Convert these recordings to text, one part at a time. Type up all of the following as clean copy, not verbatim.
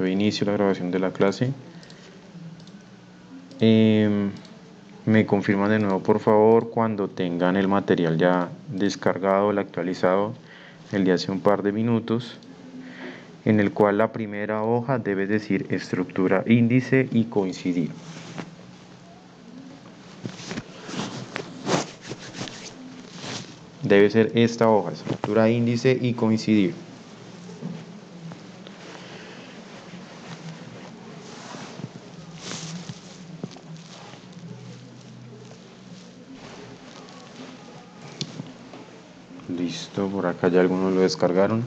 Doy inicio a la grabación de la clase. Me confirman de nuevo, por favor, cuando tengan el material ya descargado, el actualizado, el de hace un par de minutos, en el cual la primera hoja debe decir estructura, índice y coincidir. Debe ser esta hoja, estructura, índice y coincidir. Listo, por acá ya algunos lo descargaron.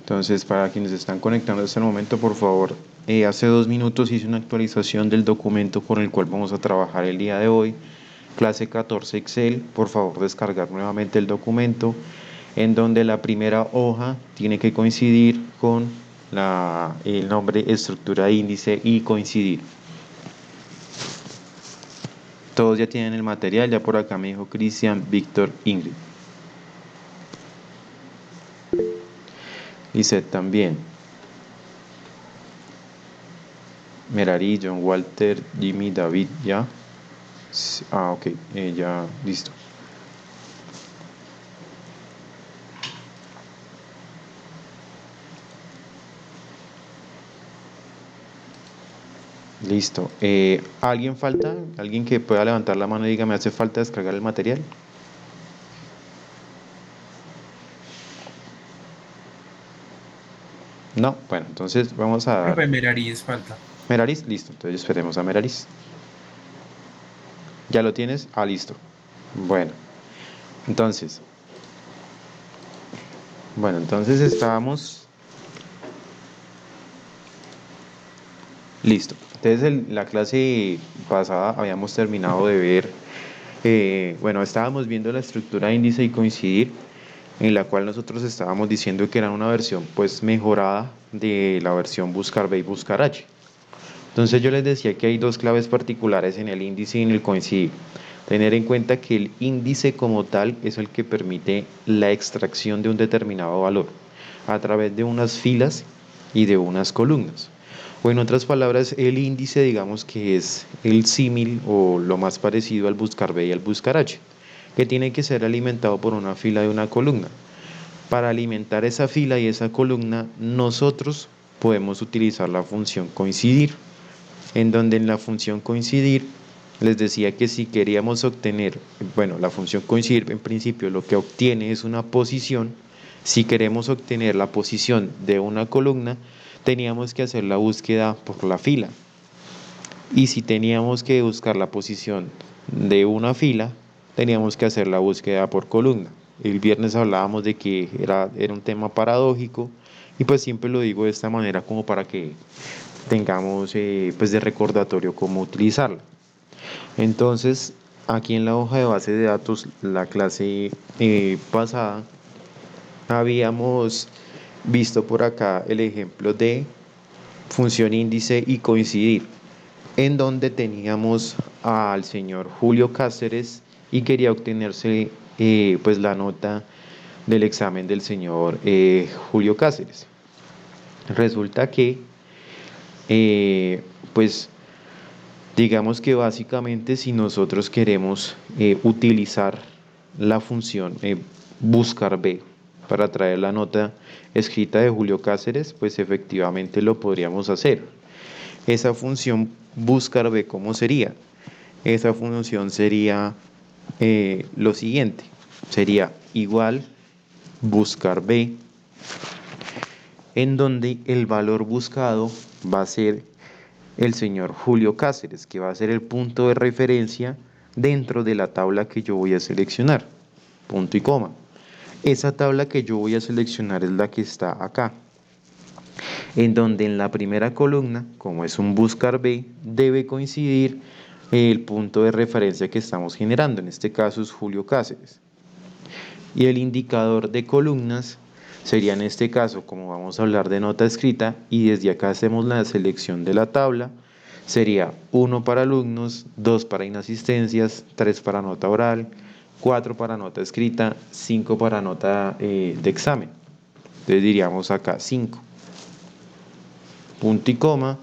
Entonces, para quienes están conectando hasta el momento, por favor, hace 2 minutos hice una actualización del documento con el cual vamos a trabajar el día de hoy. Clase 14 Excel, por favor descargar nuevamente el documento, en donde la primera hoja tiene que coincidir con el nombre, estructura, índice y coincidir. Todos ya tienen el material, ya por acá me dijo Cristian, Víctor, Ingrid. Lisette también. Merari, John, Walter, Jimmy, David, ¿ya? Ok, ya, listo. Listo. ¿Alguien falta? ¿Alguien que pueda levantar la mano y diga, me hace falta descargar el material? No, bueno, entonces vamos a dar. Profe, Meraris falta. Meraris, listo. Entonces esperemos a Meraris. ¿Ya lo tienes? Ah, listo. Bueno, entonces. Bueno, entonces estábamos. Listo. Entonces la clase pasada habíamos terminado de ver, bueno, estábamos viendo la estructura índice y coincidir, en la cual nosotros estábamos diciendo que era una versión pues mejorada de la versión buscar B y buscar H. Entonces yo les decía que hay dos claves particulares en el índice y en el coincidir. Tener en cuenta que el índice como tal es el que permite la extracción de un determinado valor a través de unas filas y de unas columnas. O en otras palabras, el índice digamos que es el símil o lo más parecido al buscar B y al buscar H, que tiene que ser alimentado por una fila y una columna. Para alimentar esa fila y esa columna, nosotros podemos utilizar la función coincidir, en donde en la función coincidir les decía que si queríamos obtener, bueno, la función coincidir en principio lo que obtiene es una posición. Si queremos obtener la posición de una columna, teníamos que hacer la búsqueda por la fila. Y si teníamos que buscar la posición de una fila, teníamos que hacer la búsqueda por columna. El viernes hablábamos de que era un tema paradójico y pues siempre lo digo de esta manera como para que tengamos pues de recordatorio cómo utilizarla. Entonces, aquí en la hoja de base de datos, la clase pasada, habíamos visto por acá el ejemplo de función índice y coincidir, en donde teníamos al señor Julio Cáceres y quería obtenerse pues la nota del examen del señor Julio Cáceres. Resulta que pues digamos que básicamente si nosotros queremos utilizar la función buscar B para traer la nota escrita de Julio Cáceres, pues efectivamente lo podríamos hacer. Esa función buscar B, ¿cómo sería? Esa función sería lo siguiente, sería igual buscar B, en donde el valor buscado va a ser el señor Julio Cáceres, que va a ser el punto de referencia dentro de la tabla que yo voy a seleccionar, punto y coma. Esa tabla que yo voy a seleccionar es la que está acá, en donde en la primera columna, como es un buscar B, debe coincidir el punto de referencia que estamos generando, en este caso es Julio Cáceres. Y el indicador de columnas sería en este caso, como vamos a hablar de nota escrita, y desde acá hacemos la selección de la tabla, sería 1 para alumnos, 2 para inasistencias, 3 para nota oral, 4 para nota escrita, 5 para nota de examen. Entonces diríamos acá 5. Punto y coma.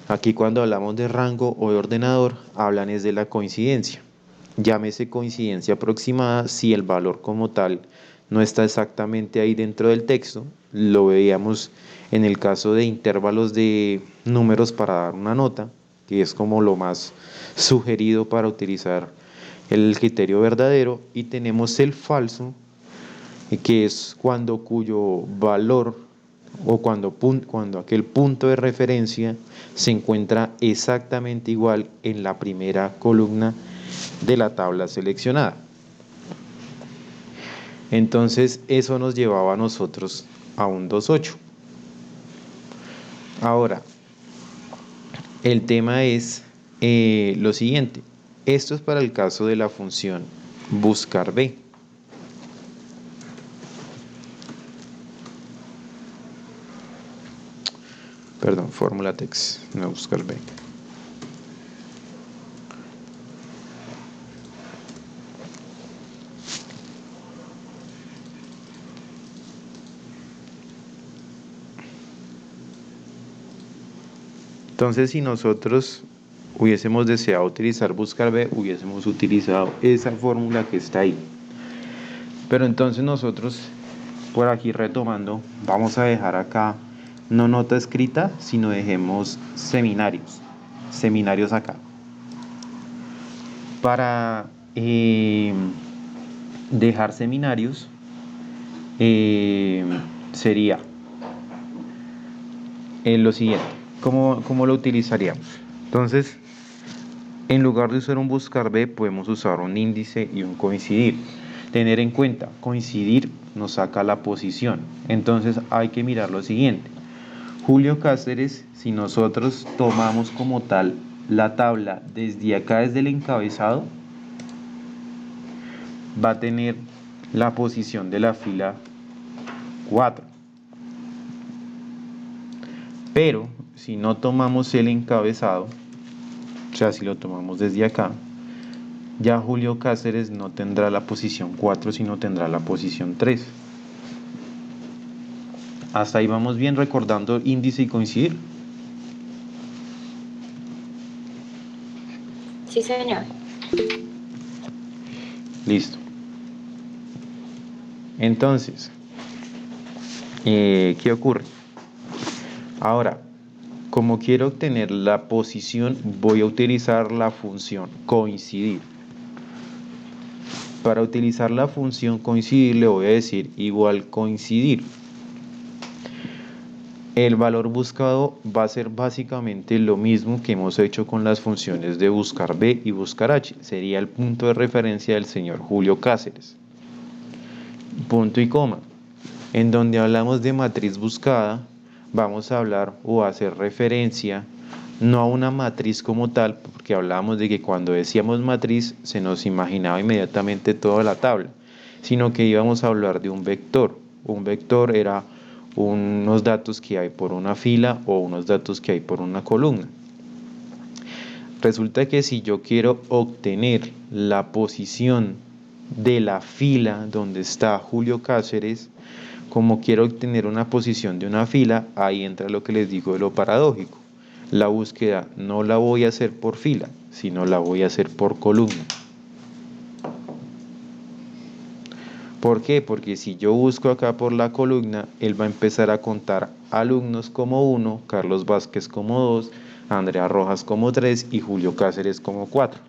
Aquí cuando hablamos de rango o de ordenador, hablan es de la coincidencia. Llámese coincidencia aproximada si el valor como tal no está exactamente ahí dentro del texto. Lo veíamos en el caso de intervalos de números para dar una nota, que es como lo más sugerido para utilizar el criterio verdadero. Y tenemos el falso, que es cuyo valor o cuando aquel punto de referencia se encuentra exactamente igual en la primera columna de la tabla seleccionada. Entonces eso nos llevaba a nosotros a un 2.8. Ahora, el tema es lo siguiente. Esto es para el caso de la función buscar b. Perdón, fórmula text, no buscar b. Entonces, si nosotros hubiésemos deseado utilizar buscar b, hubiésemos utilizado esa fórmula que está ahí. Pero entonces nosotros, por aquí retomando, vamos a dejar acá no nota escrita, sino dejemos seminarios. Seminarios acá. Para dejar seminarios, sería lo siguiente. ¿Cómo lo utilizaríamos? Entonces, en lugar de usar un buscar b, podemos usar un índice y un coincidir. Tener en cuenta, coincidir nos saca la posición. Entonces hay que mirar lo siguiente. Julio Cáceres, si nosotros tomamos como tal la tabla desde acá, desde el encabezado, va a tener la posición de la fila 4. Pero si no tomamos el encabezado, o sea, si lo tomamos desde acá, ya Julio Cáceres no tendrá la posición 4, sino tendrá la posición 3. Hasta ahí vamos bien, recordando índice y coincidir. Sí, señor. Listo. Entonces, ¿qué ocurre? Ahora, como quiero obtener la posición, voy a utilizar la función coincidir. Para utilizar la función coincidir le voy a decir igual coincidir. El valor buscado va a ser básicamente lo mismo que hemos hecho con las funciones de buscar b y buscar h. Sería el punto de referencia del señor Julio Cáceres. Punto y coma. En donde hablamos de matriz buscada, vamos a hablar o hacer referencia no a una matriz como tal, porque hablábamos de que cuando decíamos matriz se nos imaginaba inmediatamente toda la tabla, sino que íbamos a hablar de un vector. Un vector era unos datos que hay por una fila o unos datos que hay por una columna. Resulta que si yo quiero obtener la posición de la fila donde está Julio Cáceres, como quiero obtener una posición de una fila, ahí entra lo que les digo de lo paradójico. La búsqueda no la voy a hacer por fila, sino la voy a hacer por columna. ¿Por qué? Porque si yo busco acá por la columna, él va a empezar a contar alumnos como 1, Carlos Vázquez como 2, Andrea Rojas como 3 y Julio Cáceres como 4.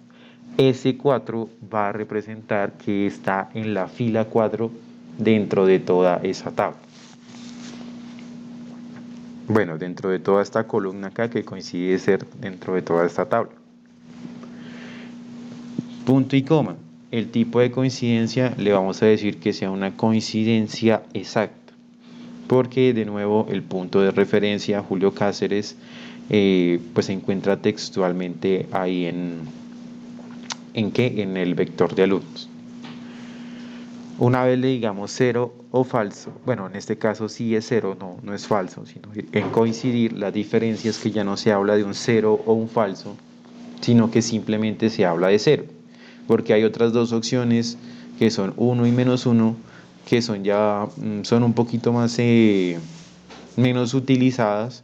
Ese 4 va a representar que está en la fila 4 dentro de toda esa tabla. Bueno, dentro de toda esta columna acá que coincide ser dentro de toda esta tabla. Punto y coma. El tipo de coincidencia le vamos a decir que sea una coincidencia exacta, porque de nuevo el punto de referencia Julio Cáceres pues se encuentra textualmente ahí ¿en qué? En el vector de alumnos. una vez le digamos cero o falso, bueno, en este caso sí es cero, no, no es falso, sino en coincidir, la diferencia es que ya no se habla de un cero o un falso, sino que simplemente se habla de cero, porque hay otras dos opciones que son uno y menos uno, que son ya, son un poquito más, menos utilizadas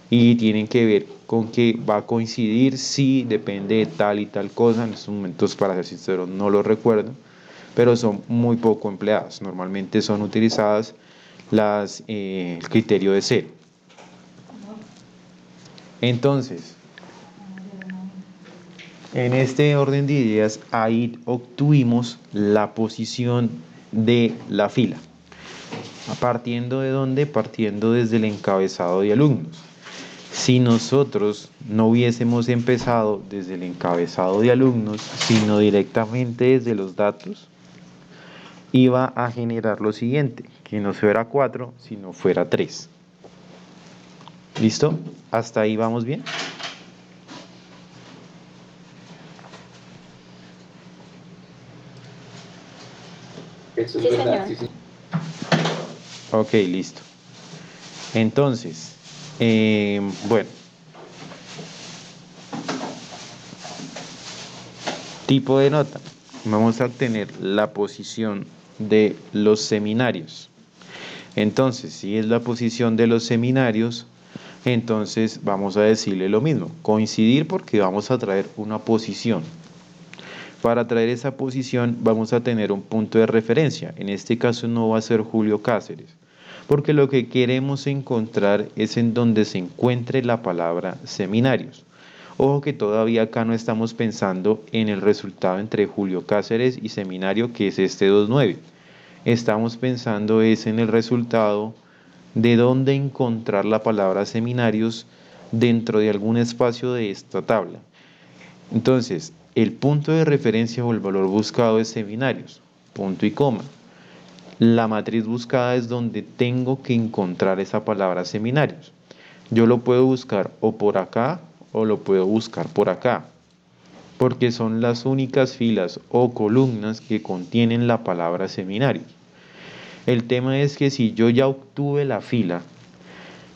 y tienen que ver con que va a coincidir si depende de tal y tal cosa. En estos momentos, para ser sincero, no lo recuerdo, pero son muy poco empleadas. Normalmente son utilizadas el criterio de cero. Entonces, en este orden de ideas, ahí obtuvimos la posición de la fila. ¿Partiendo de dónde? Partiendo desde el encabezado de alumnos. Si nosotros no hubiésemos empezado desde el encabezado de alumnos, sino directamente desde los datos, iba a generar lo siguiente, que no fuera 4, sino fuera 3. ¿Listo? ¿Hasta ahí vamos bien? Eso es verdad, sí, sí. Ok, listo. Entonces, bueno, tipo de nota. Vamos a obtener la posición de los seminarios. Entonces, si es la posición de los seminarios, entonces vamos a decirle lo mismo, coincidir porque vamos a traer una posición. Para traer esa posición vamos a tener un punto de referencia. En este caso no va a ser Julio Cáceres, porque lo que queremos encontrar es en donde se encuentre la palabra seminarios. Ojo que todavía acá no estamos pensando en el resultado entre Julio Cáceres y seminario, que es este 2.9. Estamos pensando es en el resultado de dónde encontrar la palabra seminarios dentro de algún espacio de esta tabla. Entonces, el punto de referencia o el valor buscado es seminarios, punto y coma. La matriz buscada es donde tengo que encontrar esa palabra seminarios. Yo lo puedo buscar o por acá o lo puedo buscar por acá, porque son las únicas filas o columnas que contienen la palabra seminarios. El tema es que si yo ya obtuve la fila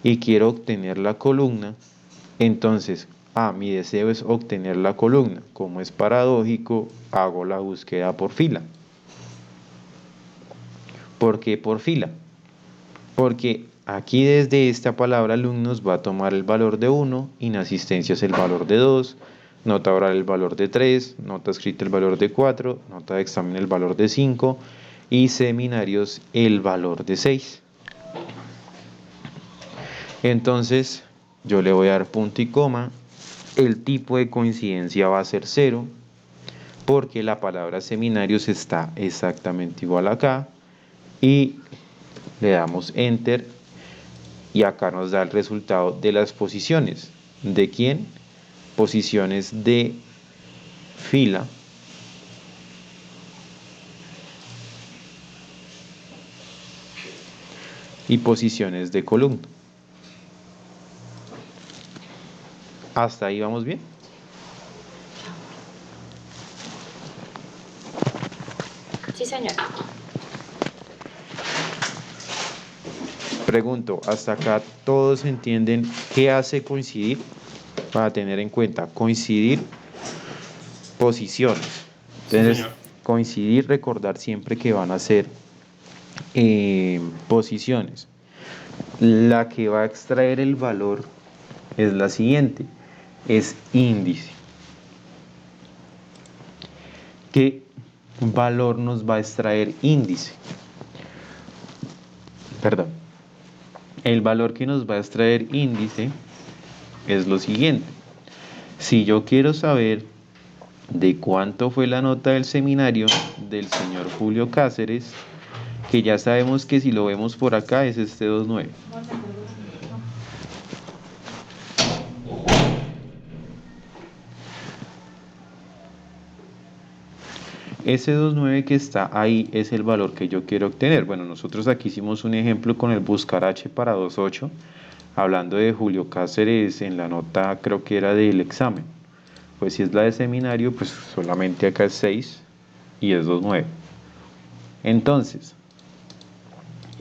y quiero obtener la columna, entonces, mi deseo es obtener la columna. Como es paradójico, hago la búsqueda por fila. ¿Por qué por fila? Porque aquí desde esta palabra alumnos va a tomar el valor de 1, inasistencias el valor de 2, nota oral el valor de 3, nota escrita el valor de 4, nota de examen el valor de 5 y seminarios el valor de 6. Entonces, yo le voy a dar punto y coma. El tipo de coincidencia va a ser 0, porque la palabra seminarios está exactamente igual acá. Y le damos enter y acá nos da el resultado de las posiciones. ¿De quién? Posiciones de fila y posiciones de columna. ¿Hasta ahí vamos bien? Sí, señor. Pregunto, ¿hasta acá todos entienden qué hace coincidir? Para tener en cuenta, coincidir posiciones. Sí, Entonces, señor. coincidir, recordar siempre que van a ser posiciones. La que va a extraer el valor es la siguiente, es índice. ¿Qué valor nos va a extraer índice? Perdón. El valor que nos va a extraer índice es lo siguiente. Si yo quiero saber de cuánto fue la nota del seminario del señor Julio Cáceres, que ya sabemos que si lo vemos por acá es este 2.9. Ese 2.9 que está ahí es el valor que yo quiero obtener. Bueno, nosotros aquí hicimos un ejemplo con el buscar H para 2.8, hablando de Julio Cáceres en la nota, creo que era del examen. Pues si es la de seminario, pues solamente acá es 6 y es 2.9. Entonces,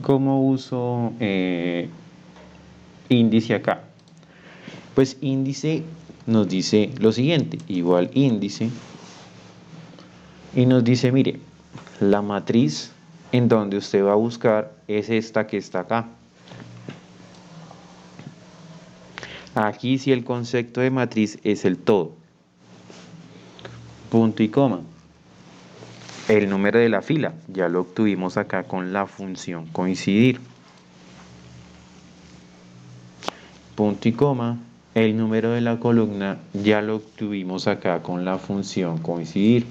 ¿cómo uso índice acá? Pues índice nos dice lo siguiente, igual índice, y nos dice, mire, la matriz en donde usted va a buscar es esta que está acá. Aquí sí el concepto de matriz es el todo. Punto y coma. El número de la fila ya lo obtuvimos acá con la función coincidir. Punto y coma. El número de la columna ya lo obtuvimos acá con la función coincidir.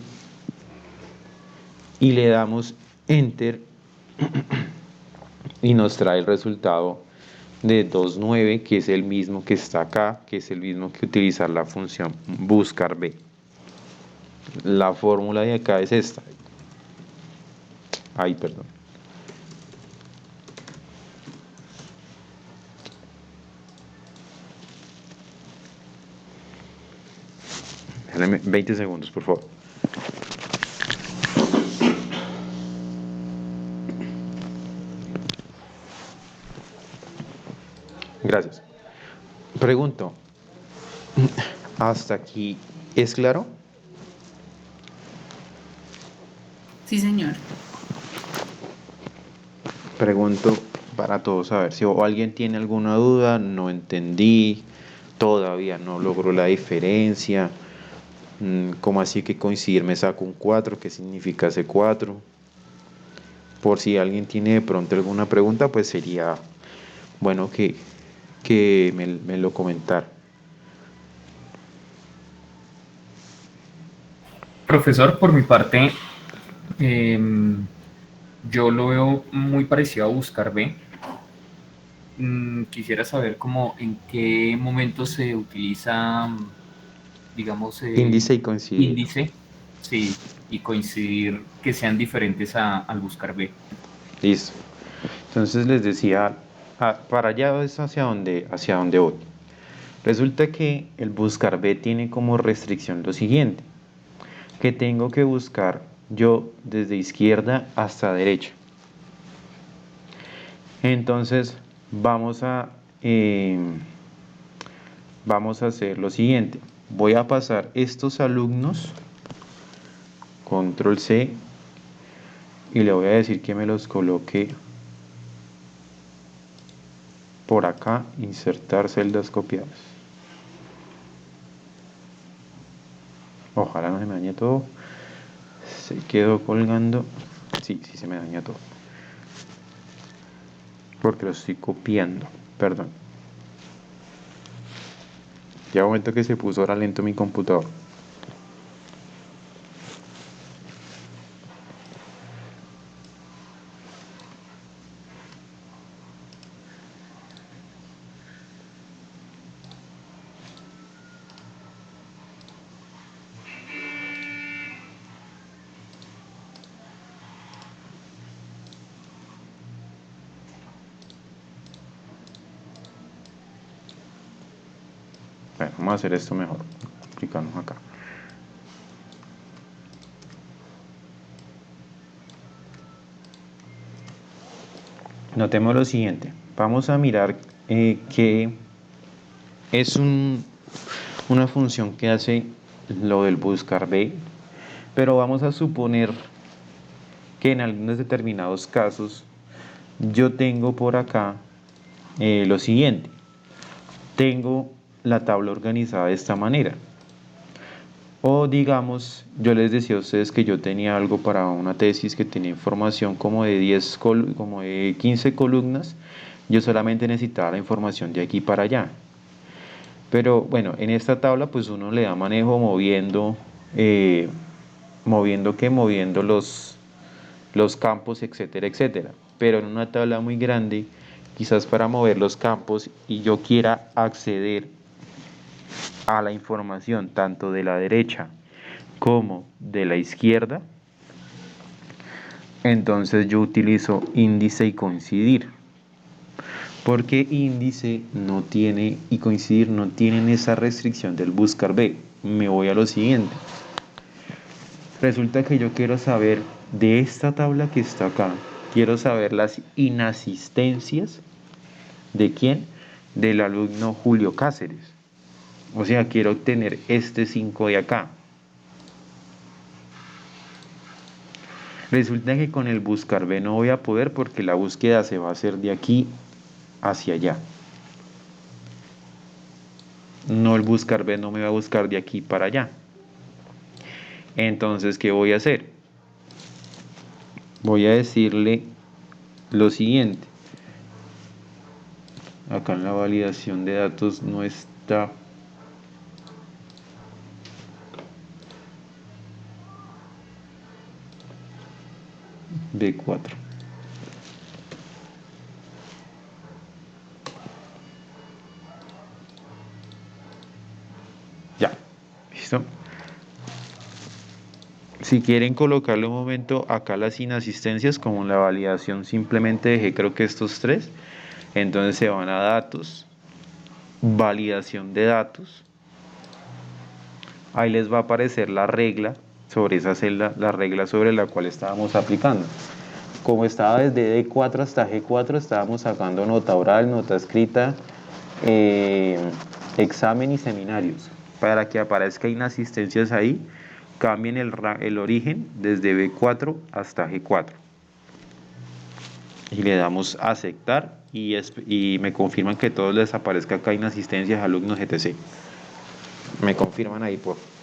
Y le damos enter y nos trae el resultado de 29, que es el mismo que está acá, que es el mismo que utilizar la función buscar b. La fórmula de acá es esta. Ay, perdón. Déjame 20 segundos, por favor. Gracias. Pregunto, ¿hasta aquí es claro? Sí, señor. Pregunto para todos a ver si o alguien tiene alguna duda, no entendí, todavía no logro la diferencia. ¿Cómo así que coincidir me saco un 4? ¿Qué significa ese 4? Por si alguien tiene de pronto alguna pregunta, pues sería bueno que me lo comentara. Profesor, por mi parte, yo lo veo muy parecido a buscar B. Quisiera saber cómo en qué momento se utiliza, digamos, Índice y coincidir. índice, sí, y coincidir que sean diferentes al buscar B. Listo. Entonces les decía, para allá es hacia donde voy. Resulta que el buscar B tiene como restricción lo siguiente, que tengo que buscar yo desde izquierda hasta derecha. Entonces vamos a hacer lo siguiente. Voy a pasar estos alumnos, control C, y le voy a decir que me los coloque por acá, insertar celdas copiadas. Ojalá no se me dañe todo. Se quedó colgando. Sí, sí se me daña todo. Porque lo estoy copiando. Perdón. Ya un momento que se puso ahora lento mi computador. Bueno, vamos a hacer esto mejor. Clicamos acá. Notemos lo siguiente. Vamos a mirar que es una función que hace lo del buscar B, pero vamos a suponer que en algunos determinados casos yo tengo por acá lo siguiente. Tengo la tabla organizada de esta manera. O digamos, yo les decía a ustedes que yo tenía algo para una tesis que tenía información como de 15 columnas. Yo solamente necesitaba la información de aquí para allá. Pero bueno, en esta tabla pues uno le da manejo moviendo los campos, etcétera, etcétera. Pero en una tabla muy grande, quizás para mover los campos y yo quiera acceder a la información tanto de la derecha como de la izquierda, entonces yo utilizo índice y coincidir. Porque índice no tiene y coincidir no tienen esa restricción del buscar B. Me voy a lo siguiente. Resulta que yo quiero saber de esta tabla que está acá, quiero saber las inasistencias de quién, del alumno Julio Cáceres. O sea, quiero obtener este 5 de acá. Resulta que con el buscar B no voy a poder porque la búsqueda se va a hacer de aquí hacia allá. No, el buscar B no me va a buscar de aquí para allá. Entonces, ¿qué voy a hacer? Voy a decirle lo siguiente. Acá en la validación de datos no está. B4. Ya, listo. Si quieren colocarle un momento acá las inasistencias, como en la validación simplemente dejé creo que estos tres, entonces se van a datos, validación de datos, ahí les va a aparecer la regla sobre esa celda, la regla sobre la cual estábamos aplicando. Como estaba desde D4 hasta G4, estábamos sacando nota oral, nota escrita, examen y seminarios. Para que aparezca inasistencias ahí, cambien el origen desde B4 hasta G4. Y le damos a aceptar y me confirman que todos les aparezca acá inasistencias, alumnos, etc. Me confirman ahí, por favor.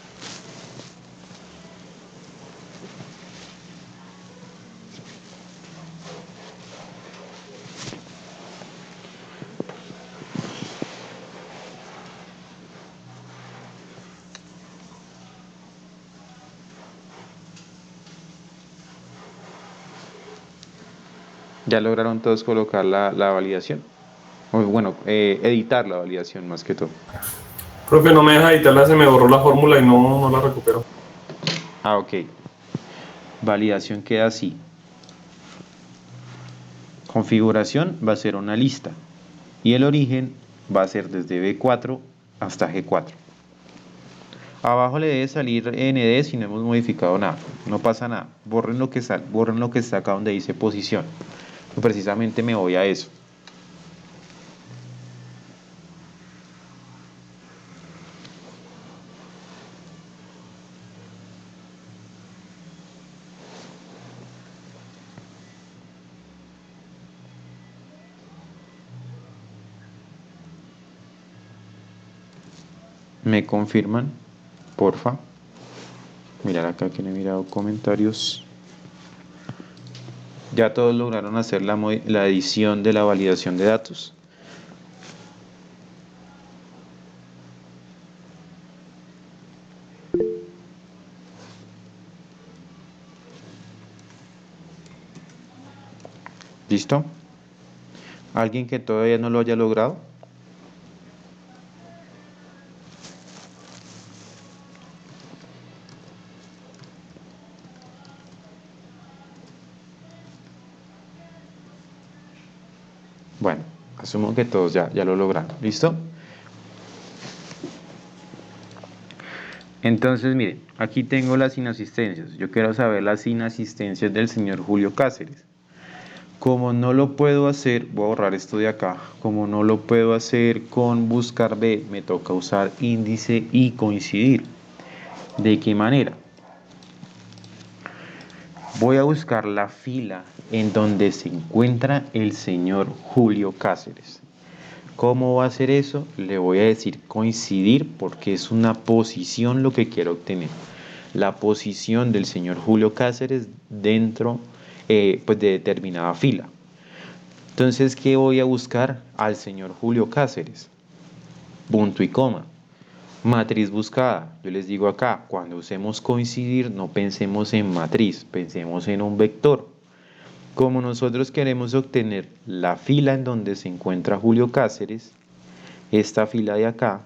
¿Ya lograron todos colocar la validación? O, bueno, editar la validación más que todo. Profe, no me deja editarla, se me borró la fórmula y no la recupero. Ah, ok. Validación queda así. Configuración va a ser una lista. Y el origen va a ser desde B4 hasta G4. Abajo le debe salir ND si no hemos modificado nada. No pasa nada. Borren lo que está acá donde dice posición. Precisamente me voy a eso. ¿Me confirman? Porfa. Mirar acá que no he mirado comentarios. Ya todos lograron hacer la edición de la validación de datos. ¿Listo? ¿Alguien que todavía no lo haya logrado? Bueno, asumo que todos ya lo lograron. ¿Listo? Entonces, miren, aquí tengo las inasistencias. Yo quiero saber las inasistencias del señor Julio Cáceres. Como no lo puedo hacer, voy a borrar esto de acá. Como no lo puedo hacer con buscar B, me toca usar índice y coincidir. ¿De qué manera? Voy a buscar la fila en donde se encuentra el señor Julio Cáceres. ¿Cómo va a hacer eso? Le voy a decir coincidir porque es una posición lo que quiero obtener. La posición del señor Julio Cáceres dentro pues de determinada fila. Entonces, ¿qué voy a buscar? Al señor Julio Cáceres. Punto y coma. Matriz buscada. Yo les digo acá, cuando usemos coincidir, no pensemos en matriz, pensemos en un vector. Como nosotros queremos obtener la fila en donde se encuentra Julio Cáceres, esta fila de acá,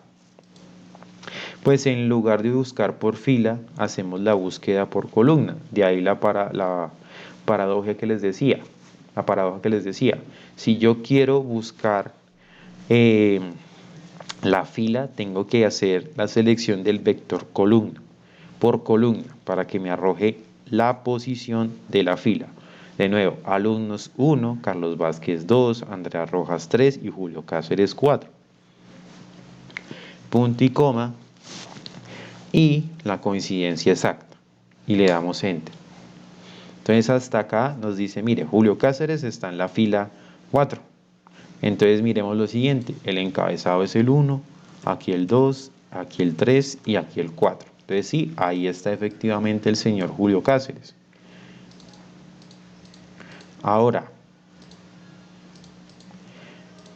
pues en lugar de buscar por fila, hacemos la búsqueda por columna. De ahí la paradoja que les decía. La paradoja que les decía. Si yo quiero buscar la fila, tengo que hacer la selección del vector columna por columna para que me arroje la posición de la fila. De nuevo, alumnos 1, Carlos Vázquez 2, Andrea Rojas 3 y Julio Cáceres 4. Punto y coma y la coincidencia exacta. Y le damos enter. Entonces hasta acá nos dice, mire, Julio Cáceres está en la fila 4. Entonces miremos lo siguiente, el encabezado es el 1, aquí el 2, aquí el 3 y aquí el 4. Entonces sí, ahí está efectivamente el señor Julio Cáceres. Ahora,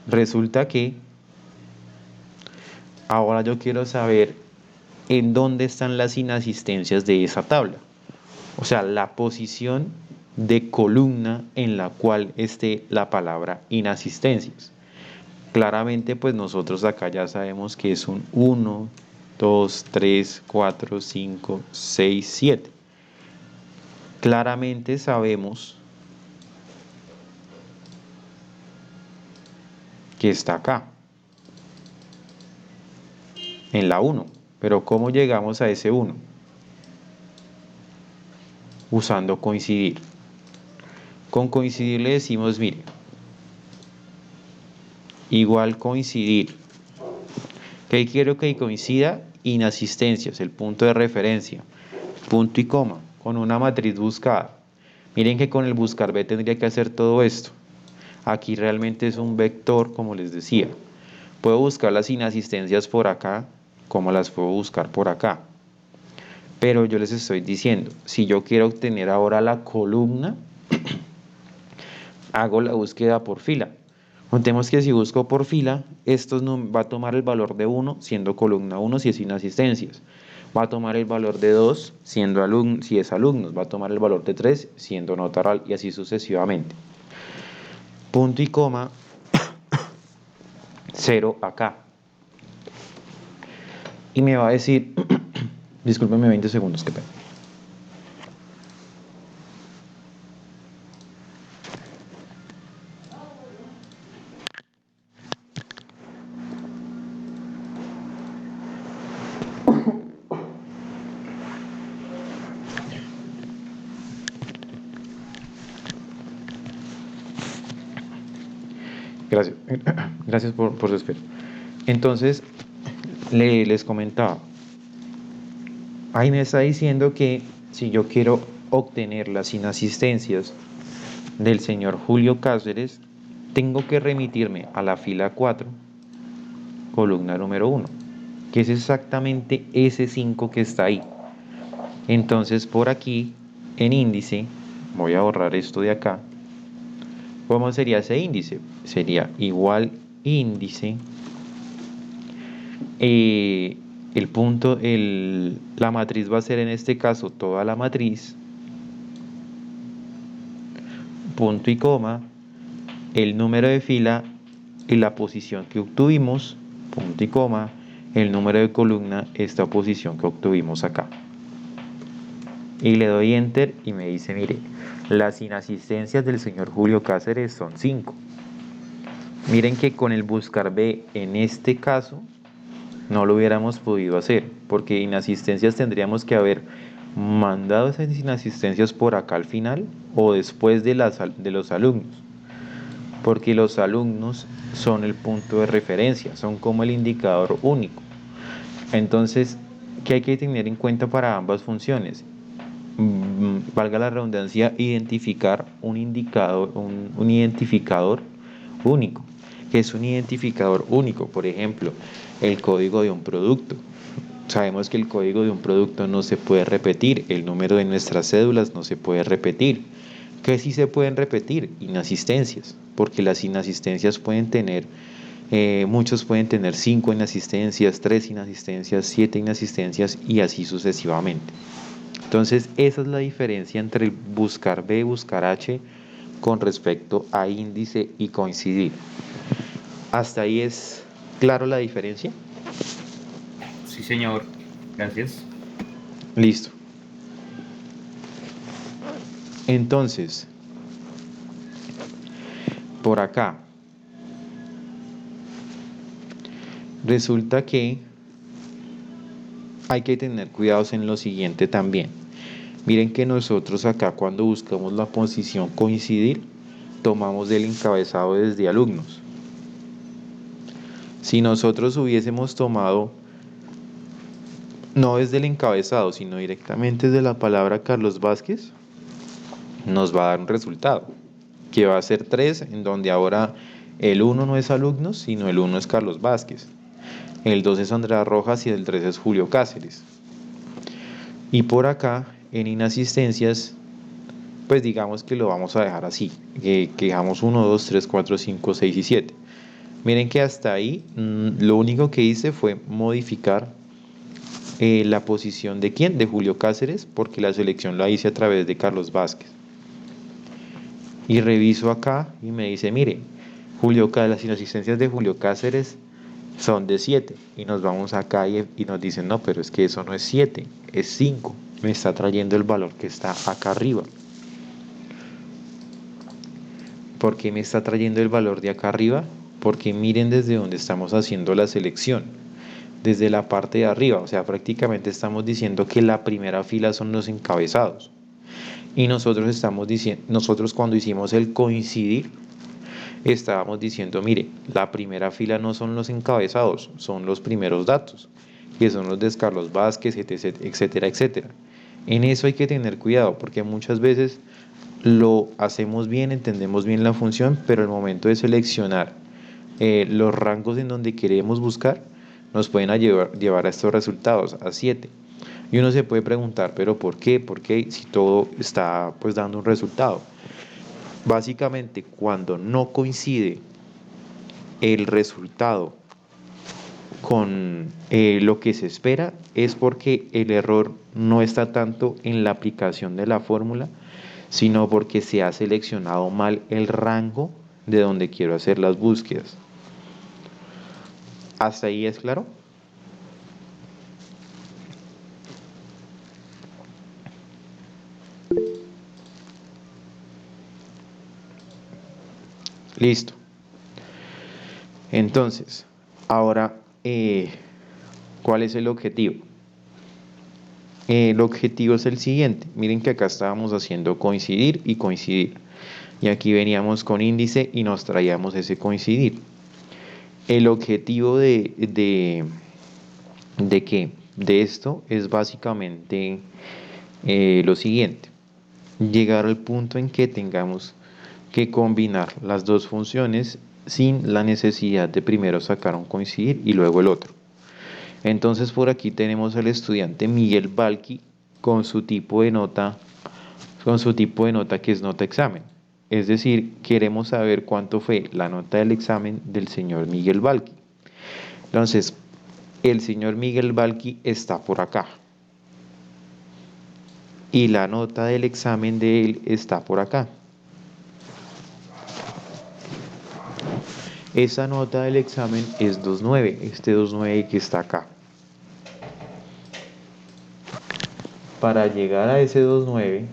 resulta que ahora yo quiero saber en dónde están las inasistencias de esa tabla. O sea, la posición de columna en la cual esté la palabra inasistencias. Claramente, pues nosotros acá ya sabemos que es un 1, 2, 3, 4, 5, 6, 7. Claramente sabemos que está acá, en la 1. Pero ¿cómo llegamos a ese 1? Usando coincidir. Con coincidir le decimos, mire, igual coincidir. ¿Qué quiero que coincida? Inasistencias, el punto de referencia, punto y coma, con una matriz buscada. Miren que con el buscar B tendría que hacer todo esto. Aquí realmente es un vector, como les decía. Puedo buscar las inasistencias por acá, como las puedo buscar por acá. Pero yo les estoy diciendo, si yo quiero obtener ahora la columna, hago la búsqueda por fila. Contemos que si busco por fila, esto va a tomar el valor de 1, siendo columna 1 si es inasistencias. Va a tomar el valor de 2, siendo si es alumnos. Va a tomar el valor de 3, siendo nota oral, y así sucesivamente. Punto y coma, 0 acá. Y me va a decir, discúlpenme 20 segundos, qué pena. Gracias, gracias por su espera. Entonces, les comentaba, ahí me está diciendo que si yo quiero obtener las inasistencias del señor Julio Cáceres, tengo que remitirme a la fila 4, columna número 1, que es exactamente ese 5 que está ahí. Entonces, por aquí, en índice, voy a borrar esto de acá. ¿Cómo sería ese índice? Sería igual índice, el punto, la matriz va a ser en este caso toda la matriz, punto y coma, el número de fila y la posición que obtuvimos, punto y coma, el número de columna, esta posición que obtuvimos acá. Y le doy enter y me dice, mire, las inasistencias del señor Julio Cáceres son 5. Miren que con el buscar B en este caso no lo hubiéramos podido hacer, porque inasistencias tendríamos que haber mandado esas inasistencias por acá al final o después de los alumnos, porque los alumnos son el punto de referencia, son como el indicador único. Entonces, ¿qué hay que tener en cuenta para ambas funciones? Valga la redundancia, identificar un indicador, un identificador único. ¿Qué es un identificador único? Por ejemplo, el código de un producto. Sabemos que el código de un producto no se puede repetir, el número de nuestras cédulas no se puede repetir. ¿Qué sí se pueden repetir? Inasistencias, porque las inasistencias pueden tener, muchos pueden tener 5 inasistencias, 3 inasistencias, 7 inasistencias y así sucesivamente. Entonces, esa es la diferencia entre el buscar B y buscar H con respecto a índice y coincidir. ¿Hasta ahí es claro la diferencia? Sí, señor. Gracias. Listo. Entonces, por acá, resulta que hay que tener cuidados en lo siguiente también. Miren que nosotros acá cuando buscamos la posición coincidir, tomamos el encabezado desde alumnos. Si nosotros hubiésemos tomado, no desde el encabezado, sino directamente desde la palabra Carlos Vázquez, nos va a dar un resultado, que va a ser 3, en donde ahora el 1 no es alumnos, sino el 1 es Carlos Vázquez. El 2 es Andrea Rojas y el 3 es Julio Cáceres. Y por acá, en inasistencias, pues digamos que lo vamos a dejar así, que dejamos 1, 2, 3, 4, 5, 6 y 7. Miren que hasta ahí lo único que hice fue modificar la posición de quién, de Julio Cáceres, porque la selección la hice a través de Carlos Vázquez. Y reviso acá y me dice, mire, las inasistencias de Julio Cáceres son de 7. Y nos vamos acá y nos dicen, no, pero es que eso no es 7, es 5. Me está trayendo el valor que está acá arriba. ¿Por qué me está trayendo el valor de acá arriba? Porque miren desde donde estamos haciendo la selección, desde la parte de arriba, o sea, prácticamente estamos diciendo que la primera fila son los encabezados. Y nosotros cuando hicimos el coincidir, estábamos diciendo, mire, la primera fila no son los encabezados, son los primeros datos, que son los de Carlos Vázquez, etc, etcétera, etcétera. En eso hay que tener cuidado, porque muchas veces lo hacemos bien, entendemos bien la función, pero al momento de seleccionar los rangos en donde queremos buscar, nos pueden llevar a estos resultados, a 7. Y uno se puede preguntar, ¿pero por qué? ¿Por qué? Si todo está pues dando un resultado. Básicamente, cuando no coincide el resultado con lo que se espera, es porque el error no está tanto en la aplicación de la fórmula, sino porque se ha seleccionado mal el rango de donde quiero hacer las búsquedas. ¿Hasta ahí es claro? Listo. Entonces, ahora, ¿cuál es el objetivo? El objetivo es el siguiente. Miren que acá estábamos haciendo coincidir y coincidir. Y aquí veníamos con índice y nos traíamos ese coincidir. El objetivo de qué? De esto es básicamente lo siguiente. Llegar al punto en que tengamos que combinar las dos funciones sin la necesidad de primero sacar un coincidir y luego el otro. Entonces por aquí tenemos al estudiante Miguel Balqui con su tipo de nota, que es nota examen. Es decir, queremos saber cuánto fue la nota del examen del señor Miguel Balqui. Entonces, el señor Miguel Balqui está por acá. Y la nota del examen de él está por acá. Esa nota del examen es 2.9, este 2.9 que está acá. Para llegar a ese 2.9,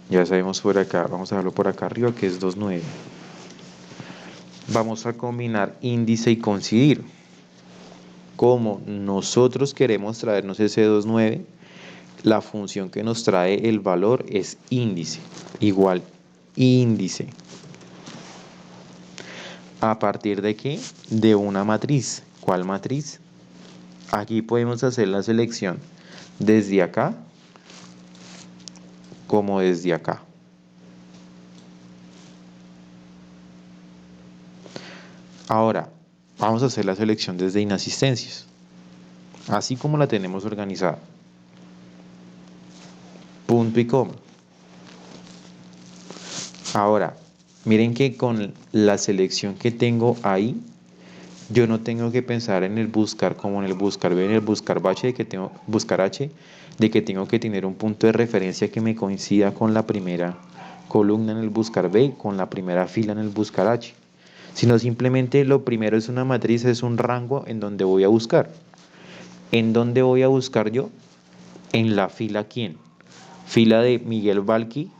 ya sabemos por acá, vamos a verlo por acá arriba que es 2.9. Vamos a combinar índice y coincidir. Como nosotros queremos traernos ese 2.9, la función que nos trae el valor es índice, igual índice. ¿A partir de qué? De una matriz. ¿Cuál matriz? Aquí podemos hacer la selección desde acá como desde acá. Ahora, vamos a hacer la selección desde inasistencias, así como la tenemos organizada. Punto y coma. Ahora, miren que con la selección que tengo ahí, yo no tengo que pensar en el buscar como en el buscar B, en el buscar H, de que tengo que tener un punto de referencia que me coincida con la primera columna en el buscar B, con la primera fila en el buscar H, sino simplemente lo primero es una matriz, es un rango en donde voy a buscar. ¿En dónde voy a buscar yo? En la fila ¿quién? Fila de Miguel Balqui,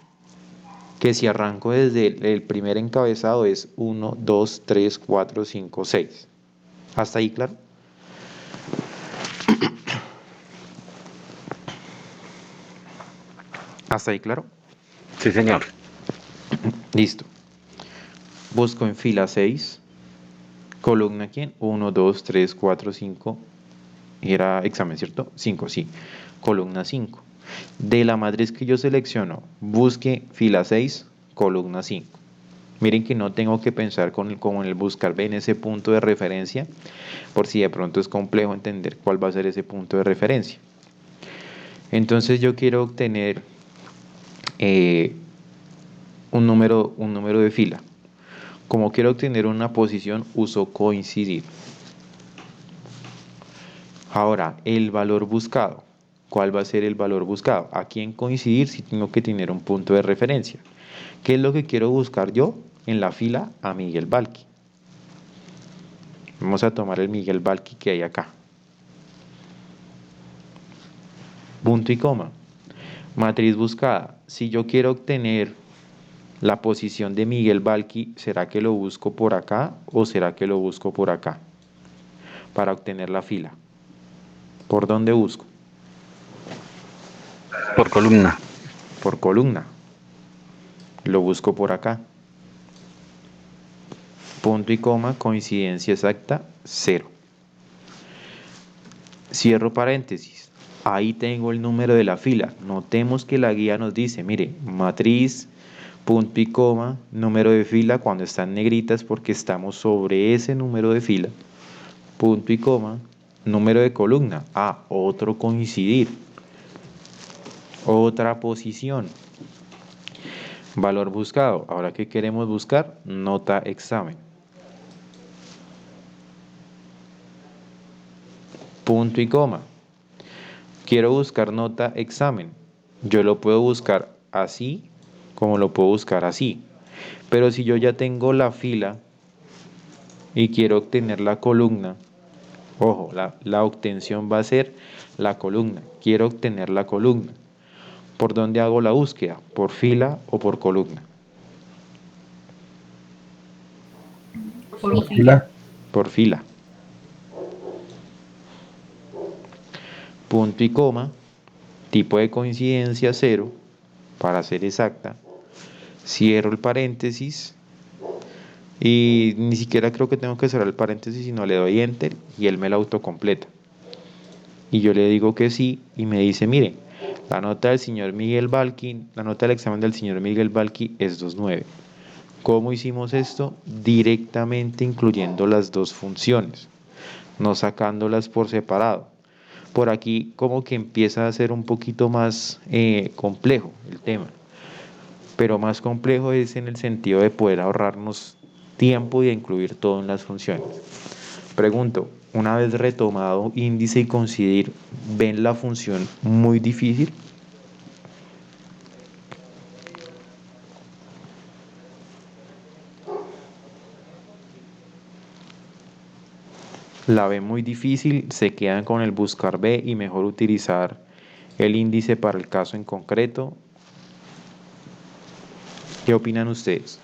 que si arranco desde el primer encabezado es 1, 2, 3, 4, 5, 6. ¿Hasta ahí claro? ¿Hasta ahí claro? Sí, señor. Listo. Busco en fila 6, columna quién, 1, 2, 3, 4, 5. Era examen, ¿cierto? 5, sí. Columna 5. De la matriz que yo selecciono, busque fila 6, columna 5. Miren que no tengo que pensar como en el buscar B en ese punto de referencia, por si de pronto es complejo entender cuál va a ser ese punto de referencia. Entonces yo quiero obtener eh, un número de fila. Como quiero obtener una posición, uso coincidir. Ahora, el valor buscado. ¿Cuál va a ser el valor buscado? Aquí en coincidir si tengo que tener un punto de referencia. ¿Qué es lo que quiero buscar yo? En la fila a Miguel Balqui. Vamos a tomar el Miguel Balqui que hay acá. Punto y coma. Matriz buscada. Si yo quiero obtener la posición de Miguel Balqui, ¿será que lo busco por acá o será que lo busco por acá? Para obtener la fila. ¿Por dónde busco? Por columna. Por columna. Lo busco por acá. Punto y coma, coincidencia exacta, 0. Cierro paréntesis. Ahí tengo el número de la fila. Notemos que la guía nos dice, mire, matriz, punto y coma, número de fila cuando están negritas porque estamos sobre ese número de fila. Punto y coma, número de columna. Ah, otro coincidir. Otra posición. Valor buscado. Ahora, ¿qué queremos buscar? Nota examen. Punto y coma. Quiero buscar nota examen. Yo lo puedo buscar así como lo puedo buscar así. Pero si yo ya tengo la fila y quiero obtener la columna, ojo, la obtención va a ser la columna. Quiero obtener la columna. ¿Por dónde hago la búsqueda? ¿Por fila o por columna? Por fila. Por fila. Punto y coma, tipo de coincidencia 0, para ser exacta. Cierro el paréntesis y ni siquiera creo que tengo que cerrar el paréntesis, sino le doy enter y él me la autocompleta. Y yo le digo que sí y me dice, mire, la nota del señor Miguel Balqui, la nota del examen del señor Miguel Balqui es 2.9. ¿Cómo hicimos esto? Directamente incluyendo las dos funciones, no sacándolas por separado. Por aquí como que empieza a ser un poquito más complejo el tema, pero más complejo es en el sentido de poder ahorrarnos tiempo y de incluir todo en las funciones. Pregunto, una vez retomado índice y coincidir, ¿ven la función muy difícil? ¿La ven muy difícil? ¿Se quedan con el buscar B y mejor utilizar el índice para el caso en concreto? ¿Qué opinan ustedes?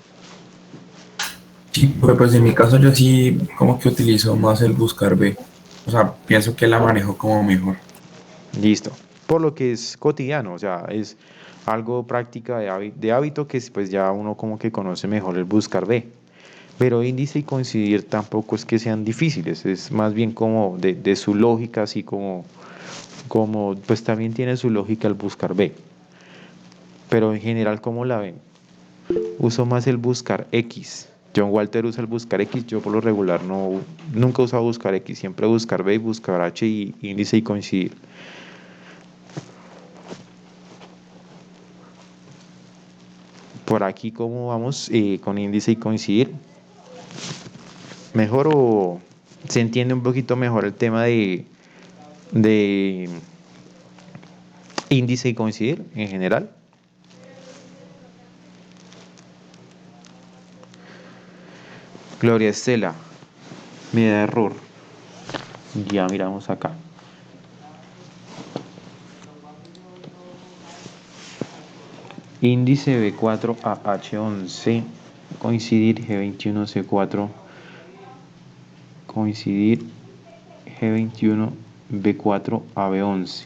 Sí, pues en mi caso yo sí como que utilizo más el buscar B. O sea, pienso que la manejo como mejor. Listo. Por lo que es cotidiano, o sea, es algo práctica de hábito que pues ya uno como que conoce mejor el buscar B. Pero índice y coincidir tampoco es que sean difíciles, es más bien como de su lógica, así como pues también tiene su lógica el buscar B. Pero en general, ¿cómo la ven? Uso más el buscar X. John Walter usa el buscar X, yo por lo regular no, nunca he usado buscar X, siempre buscar B y buscar H y índice y coincidir. Por aquí, ¿cómo vamos con índice y coincidir? ¿Mejor o se entiende un poquito mejor el tema de índice y coincidir en general? Gloria Estela, me da error. Ya miramos acá. Índice B4 a H11, coincidir G21 C4, coincidir G21 B4 a B11.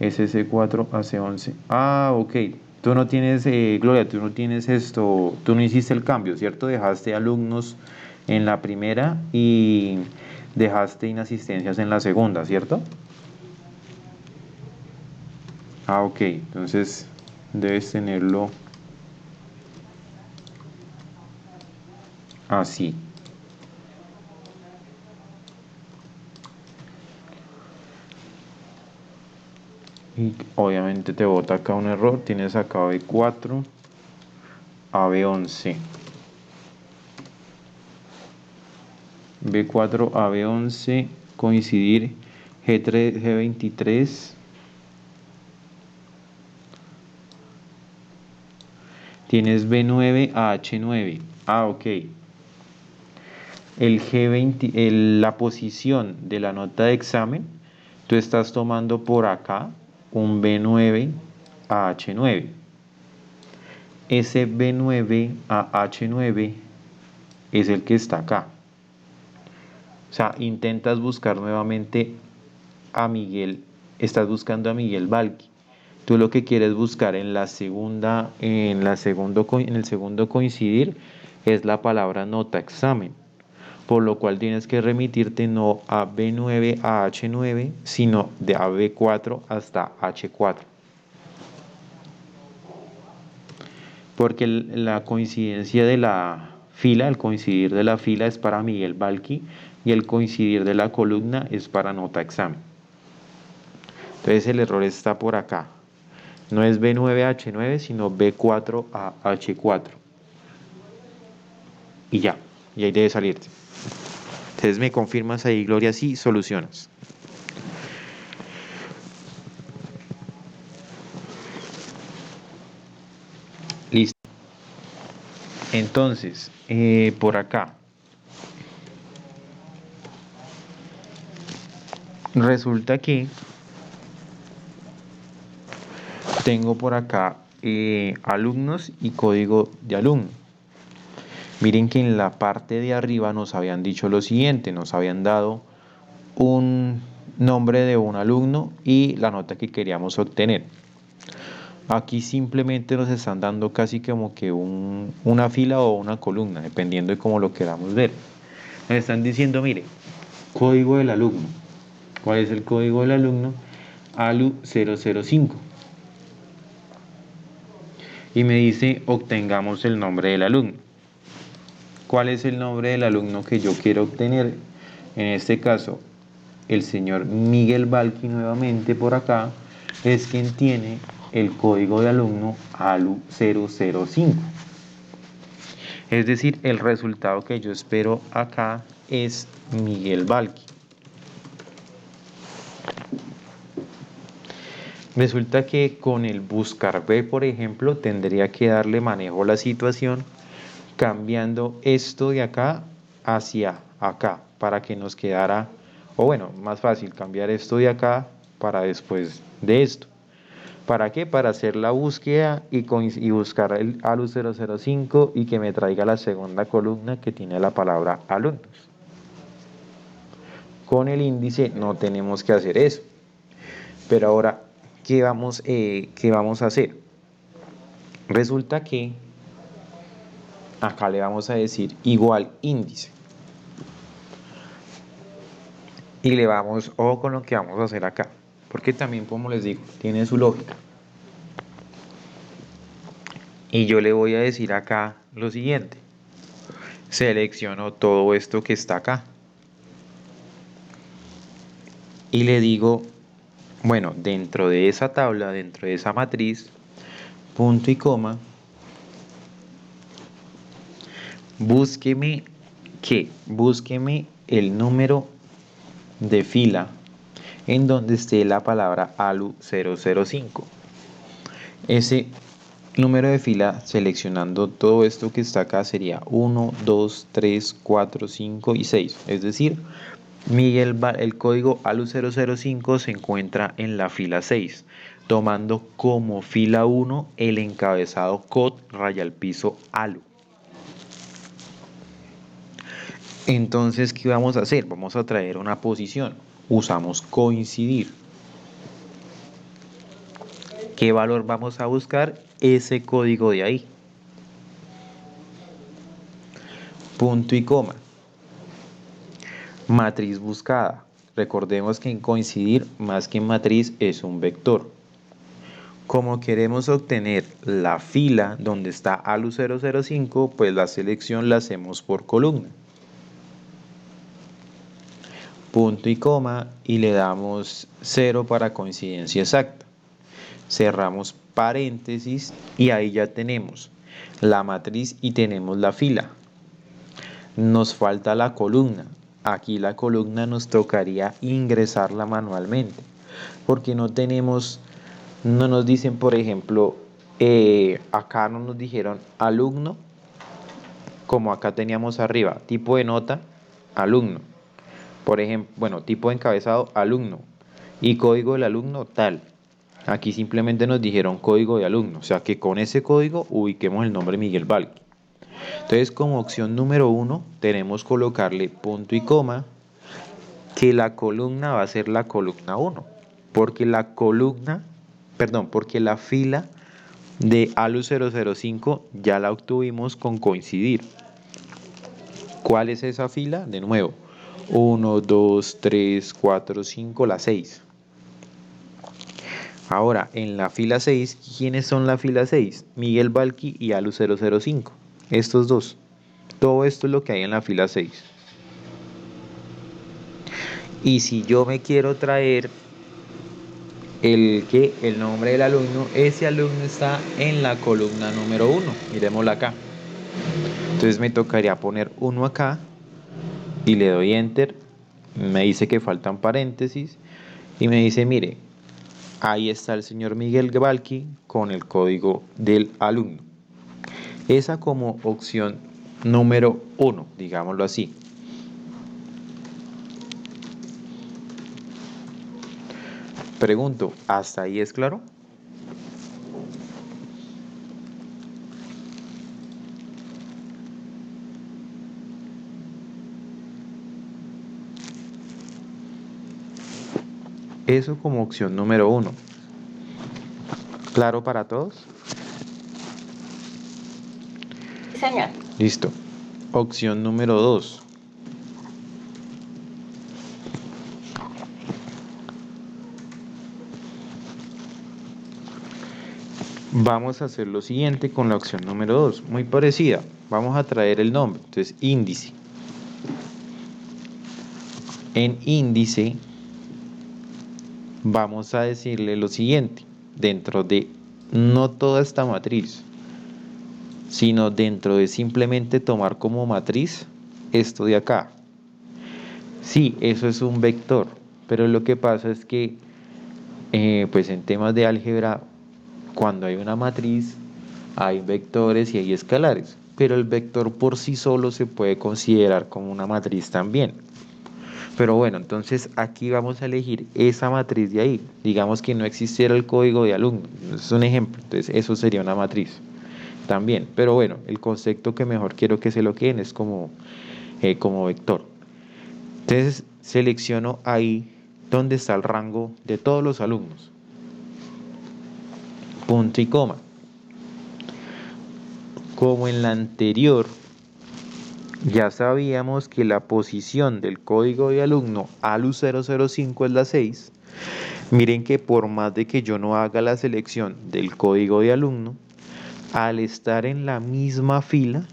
SC4 AC11. Ah, ok. Tú no tienes, Gloria, tú no tienes esto, tú no hiciste el cambio, ¿cierto? Dejaste alumnos en la primera y dejaste inasistencias en la segunda, ¿cierto? Ah, ok. Entonces debes tenerlo así. Y obviamente te bota acá un error, tienes acá B4, AB11. B4, AB11, coincidir G3, G23. Tienes B9 a H9. Ah, ok. El G20, la posición de la nota de examen, tú estás tomando por acá un B9 a H9. Ese B9 a H9 es el que está acá. O sea, intentas buscar nuevamente a Miguel, estás buscando a Miguel Balqui. Tú lo que quieres buscar en la segunda, en el segundo coincidir es la palabra nota examen, por lo cual tienes que remitirte no a B9 a H9, sino de a B4 hasta H4. Porque la coincidencia de la fila, el coincidir de la fila es para Miguel Balqui y el coincidir de la columna es para nota examen. Entonces el error está por acá. No es B9 a H9, sino B4 a H4. Y ya, y ahí debe salirte. Entonces me confirmas ahí, Gloria, sí, solucionas. Listo. Entonces, por acá. Resulta que tengo por acá alumnos y código de alumno. Miren que en la parte de arriba nos habían dicho lo siguiente, nos habían dado un nombre de un alumno y la nota que queríamos obtener. Aquí simplemente nos están dando casi como que una fila o una columna, dependiendo de cómo lo queramos ver. Nos están diciendo, mire, código del alumno. ¿Cuál es el código del alumno? ALU005. Y me dice, obtengamos el nombre del alumno. ¿Cuál es el nombre del alumno que yo quiero obtener? En este caso, el señor Miguel Balqui, nuevamente por acá, es quien tiene el código de alumno ALU005. Es decir, el resultado que yo espero acá es Miguel Balqui. Resulta que con el buscar B, por ejemplo, tendría que darle manejo a la situación cambiando esto de acá hacia acá para que nos quedara, o bueno, más fácil, cambiar esto de acá para después de esto. ¿Para qué? Para hacer la búsqueda y buscar el ALU005 y que me traiga la segunda columna que tiene la palabra alumnos. Con el índice no tenemos que hacer eso. Pero ahora, ¿qué vamos a hacer? Resulta que acá le vamos a decir igual índice. Y le vamos, ojo con lo que vamos a hacer acá. Porque también, como les digo, tiene su lógica. Y yo le voy a decir acá lo siguiente. Selecciono todo esto que está acá. Y le digo, bueno, dentro de esa tabla, dentro de esa matriz, punto y coma, búsqueme el número de fila en donde esté la palabra ALU005. Ese número de fila, seleccionando todo esto que está acá, sería 1, 2, 3, 4, 5 y 6. Es decir, el código ALU005 se encuentra en la fila 6, tomando como fila 1 el encabezado COD _ ALU. Entonces, ¿qué vamos a hacer? Vamos a traer una posición. Usamos coincidir. ¿Qué valor vamos a buscar? Ese código de ahí. Punto y coma. Matriz buscada. Recordemos que en coincidir, más que en matriz, es un vector. Como queremos obtener la fila donde está ALU005, pues la selección la hacemos por columna. Punto y coma y le damos 0 para coincidencia exacta. Cerramos paréntesis y ahí ya tenemos la matriz y tenemos la fila. Nos falta la columna. Aquí la columna nos tocaría ingresarla manualmente porque no nos dicen, por ejemplo, acá no nos dijeron alumno, como acá teníamos arriba, tipo de nota, alumno. Por ejemplo, bueno, tipo de encabezado, alumno. Y código del alumno, tal. Aquí simplemente nos dijeron código de alumno. O sea que con ese código ubiquemos el nombre Miguel Balki. Entonces, como opción número 1, tenemos colocarle punto y coma, que la columna va a ser la columna 1. Porque porque la fila de ALU005 ya la obtuvimos con coincidir. ¿Cuál es esa fila? De nuevo, 1, 2, 3, 4, 5, la 6. Ahora, en la fila 6, ¿quiénes son la fila 6? Miguel Balki y ALU005. Estos dos. Todo esto es lo que hay en la fila 6. Y si yo me quiero traer el nombre del alumno, ese alumno está en la columna número 1. Miremosla acá. Entonces me tocaría poner 1 acá y le doy enter. Me dice que faltan paréntesis y me dice, mire, ahí está el señor Miguel Balki con el código del alumno. Esa como opción número 1, digámoslo así. Pregunto, ¿hasta ahí es claro? Eso como opción número 1. ¿Claro para todos? Sí, señor. Listo. Opción número 2. Vamos a hacer lo siguiente con la opción número 2. Muy parecida. Vamos a traer el nombre. Entonces, índice. En índice vamos a decirle lo siguiente. Dentro de no toda esta matriz, sino dentro de simplemente tomar como matriz esto de acá. Sí, eso es un vector, pero lo que pasa es que pues en temas de álgebra, cuando hay una matriz, hay vectores y hay escalares, pero el vector por sí solo se puede considerar como una matriz también. Pero bueno, entonces aquí vamos a elegir esa matriz de ahí. Digamos que no existiera el código de alumno, es un ejemplo, entonces eso sería una matriz también. Pero bueno, el concepto que mejor quiero que se lo queden es como vector. Entonces selecciono ahí donde está el rango de todos los alumnos. Punto y coma. Como en la anterior, ya sabíamos que la posición del código de alumno ALU005 es la 6. Miren que por más de que yo no haga la selección del código de alumno, al estar en la misma fila,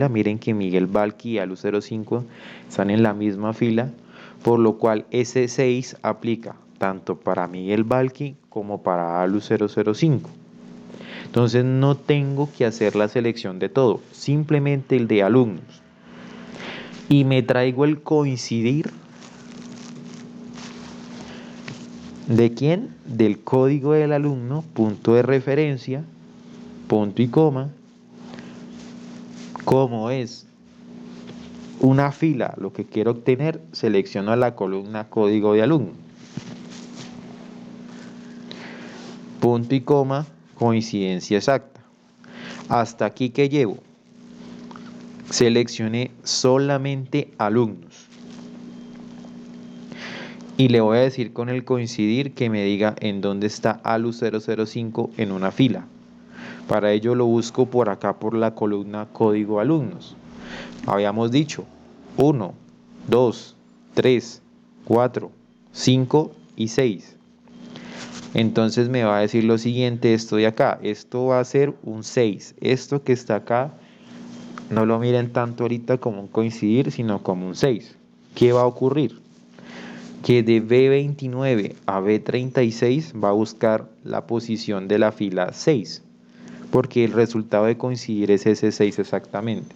miren que Miguel Balki y ALU05 están en la misma fila, por lo cual ese 6 aplica tanto para Miguel Balki como para ALU005. Entonces no tengo que hacer la selección de todo, simplemente el de alumnos. Y me traigo el coincidir. ¿De quién? Del código del alumno, punto de referencia, punto y coma. Como es una fila lo que quiero obtener, selecciono la columna código de alumno. Punto y coma, coincidencia exacta. Hasta aquí que llevo. Seleccioné solamente alumnos. y le voy a decir con el coincidir que me diga en dónde está ALU 005 en una fila. Para ello lo busco por acá por la columna código alumnos. Habíamos dicho 1, 2, 3, 4, 5 y 6. Entonces me va a decir lo siguiente, esto de acá, esto va a ser un 6. Esto que está acá, no lo miren tanto ahorita como un coincidir, sino como un 6. ¿Qué va a ocurrir? Que de B29 a B36 va a buscar la posición de la fila 6, porque el resultado de coincidir es ese 6 exactamente.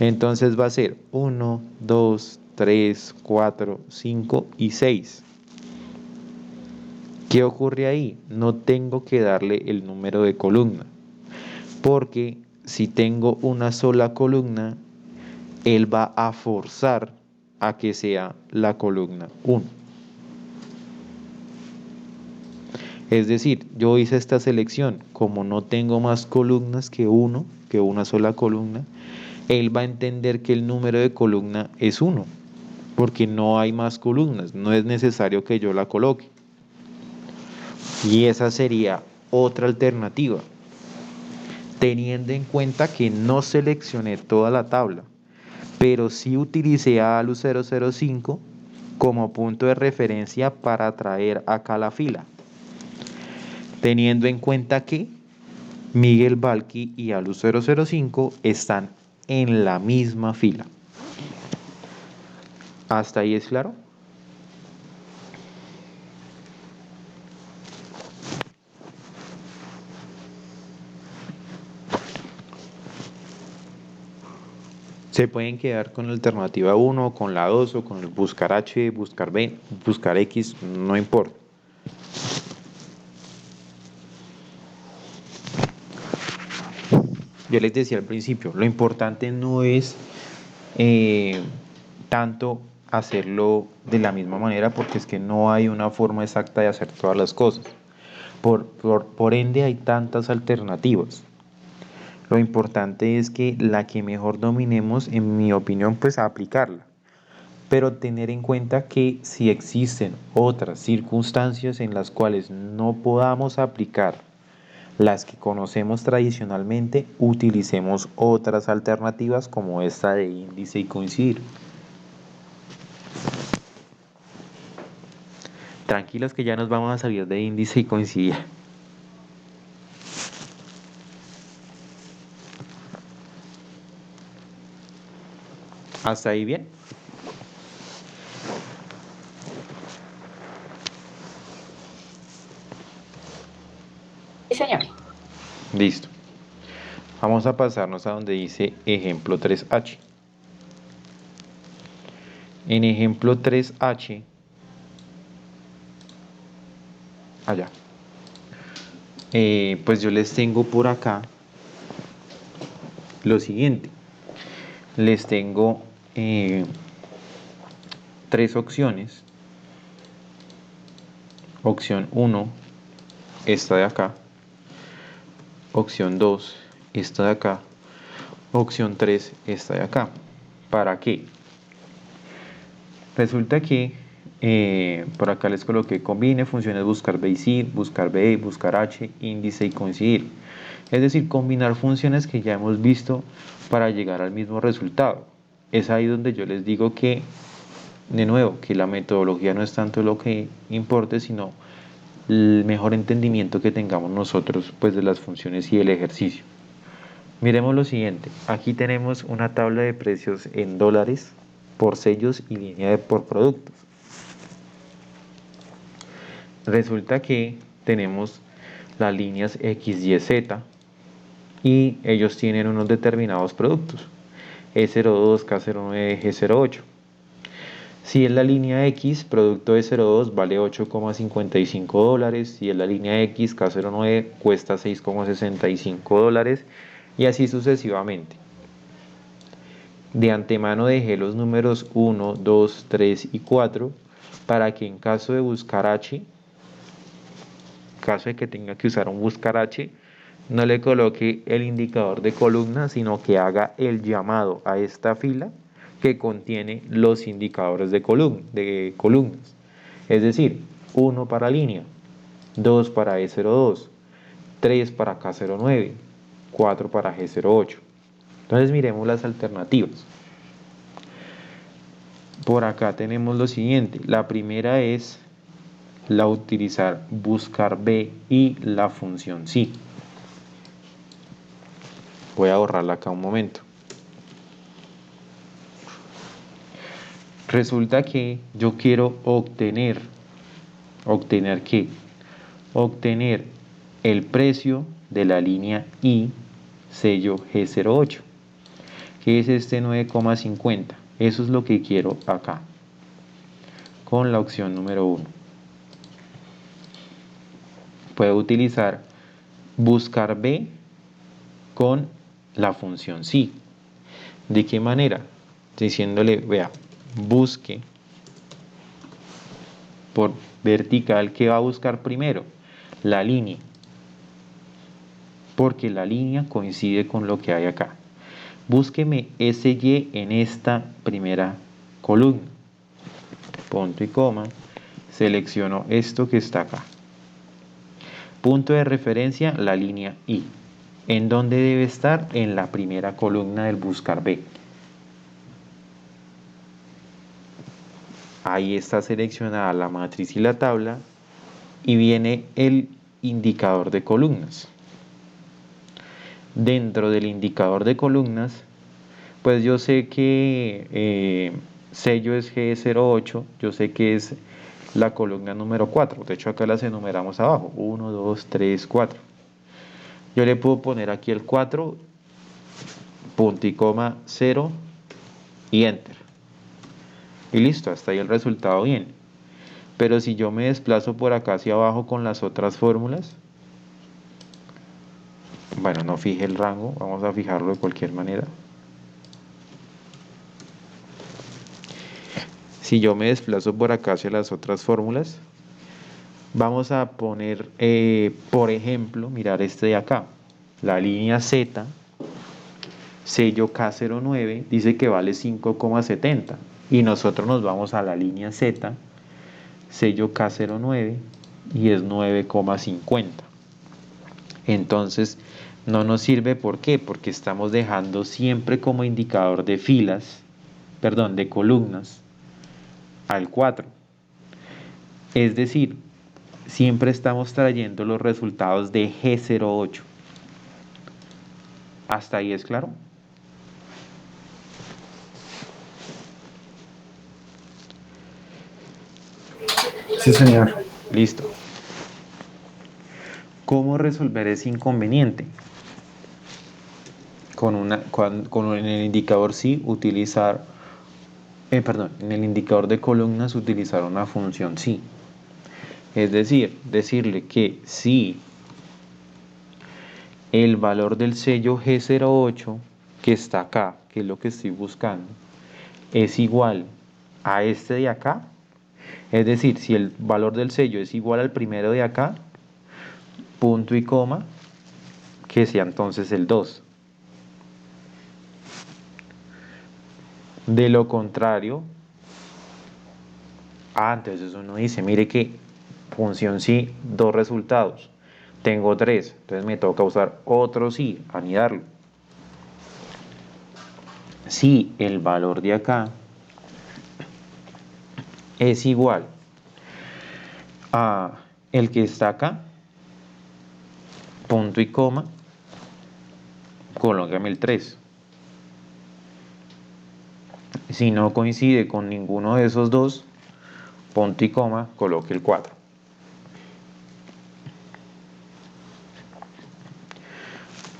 Entonces va a ser 1, 2, 3, 4, 5 y 6. ¿Qué ocurre ahí? No tengo que darle el número de columna, porque si tengo una sola columna, él va a forzar a que sea la columna 1. Es decir, yo hice esta selección, como no tengo más columnas que una sola columna, él va a entender que el número de columna es 1, porque no hay más columnas, no es necesario que yo la coloque. Y esa sería otra alternativa, teniendo en cuenta que no seleccioné toda la tabla, pero sí utilicé a ALU 005 como punto de referencia para traer acá la fila, teniendo en cuenta que Miguel Balqui y ALU 005 están en la misma fila. ¿Hasta ahí es claro? Se pueden quedar con la alternativa 1, con la 2 o con el buscar H, buscar B, buscar X, no importa. Yo les decía al principio, lo importante no es tanto hacerlo de la misma manera, porque es que no hay una forma exacta de hacer todas las cosas. Por ende hay tantas alternativas. Lo importante es que la que mejor dominemos, en mi opinión, pues a aplicarla. Pero tener en cuenta que si existen otras circunstancias en las cuales no podamos aplicar las que conocemos tradicionalmente, utilicemos otras alternativas como esta de índice y coincidir. Tranquilos que ya nos vamos a salir de índice y coincidir. ¿Hasta ahí bien? Sí, señor. Listo. Vamos a pasarnos a donde dice ejemplo 3H. En ejemplo 3H, allá, pues yo les tengo por acá lo siguiente. Les tengo 3 opciones. Opción 1, esta de acá. Opción 2, esta de acá. Opción 3, esta de acá. ¿Para qué? Resulta que por acá les coloqué combine funciones buscar B y C, buscar B, buscar H, índice y coincidir. Es decir, combinar funciones que ya hemos visto para llegar al mismo resultado. Es ahí donde yo les digo que, de nuevo, que la metodología no es tanto lo que importe, sino el mejor entendimiento que tengamos nosotros pues de las funciones y el ejercicio. Miremos lo siguiente, aquí tenemos una tabla de precios en dólares por sellos y línea por productos. Resulta que tenemos las líneas X, Y, Z y ellos tienen unos determinados productos, E02, K09, G08. Si es la línea X, producto E02 vale $8,55, si es la línea X, K09 cuesta $6,65 y así sucesivamente. De antemano dejé los números 1, 2, 3 y 4 para que en caso de buscar H, caso de que tenga que usar un buscar H, no le coloque el indicador de columna, sino que haga el llamado a esta fila que contiene los indicadores de columnas. Es decir, 1 para línea, 2 para E02, 3 para K09, 4 para G08. Entonces miremos las alternativas. Por acá tenemos lo siguiente. La primera es la utilizar buscar B y la función sí. Voy a borrarla acá un momento. Resulta que yo quiero ¿obtener qué? Obtener el precio de la línea I, sello G08, que es este 9,50. Eso es lo que quiero acá, con la opción número 1. Puedo utilizar buscar B con la función sí. ¿De qué manera? Diciéndole, vea, busque por vertical, ¿qué va a buscar primero? La línea, porque la línea coincide con lo que hay acá. Búsqueme SY en esta primera columna. Punto y coma. Selecciono esto que está acá. Punto de referencia, la línea I. ¿En dónde debe estar? En la primera columna del buscar B. Ahí está seleccionada la matriz y la tabla y viene el indicador de columnas. Dentro del indicador de columnas, pues yo sé que sello es G08, yo sé que es la columna número 4. De hecho, acá las enumeramos abajo. 1, 2, 3, 4. Yo le puedo poner aquí el 4, punto y coma, 0 y enter. Y listo, hasta ahí el resultado bien. Pero si yo me desplazo por acá hacia abajo con las otras fórmulas, bueno, no fije el rango, vamos a fijarlo de cualquier manera. Si yo me desplazo por acá hacia las otras fórmulas, vamos a poner, por ejemplo, mirar este de acá. La línea Z, sello K09, dice que vale 5,70. Y nosotros nos vamos a la línea Z, sello K09, y es 9,50. Entonces, no nos sirve, ¿por qué? Porque estamos dejando siempre como indicador de filas, perdón, de columnas, al 4. Es decir, siempre estamos trayendo los resultados de G08. ¿Hasta ahí es claro? Sí, señor. Listo. ¿Cómo resolver ese inconveniente? En el indicador sí utilizar, en el indicador de columnas utilizar una función sí. Es decir, decirle que si el valor del sello G08 que está acá, que es lo que estoy buscando, es igual a este de acá, es decir, si el valor del sello es igual al primero de acá, punto y coma, que sea entonces el 2. De lo contrario, entonces uno dice, mire que función sí, 2 resultados. Tengo 3, entonces me toca usar otro sí, anidarlo. Si el valor de acá es igual a el que está acá, punto y coma, colócame el 3. Si no coincide con ninguno de esos dos, punto y coma, coloque el 4.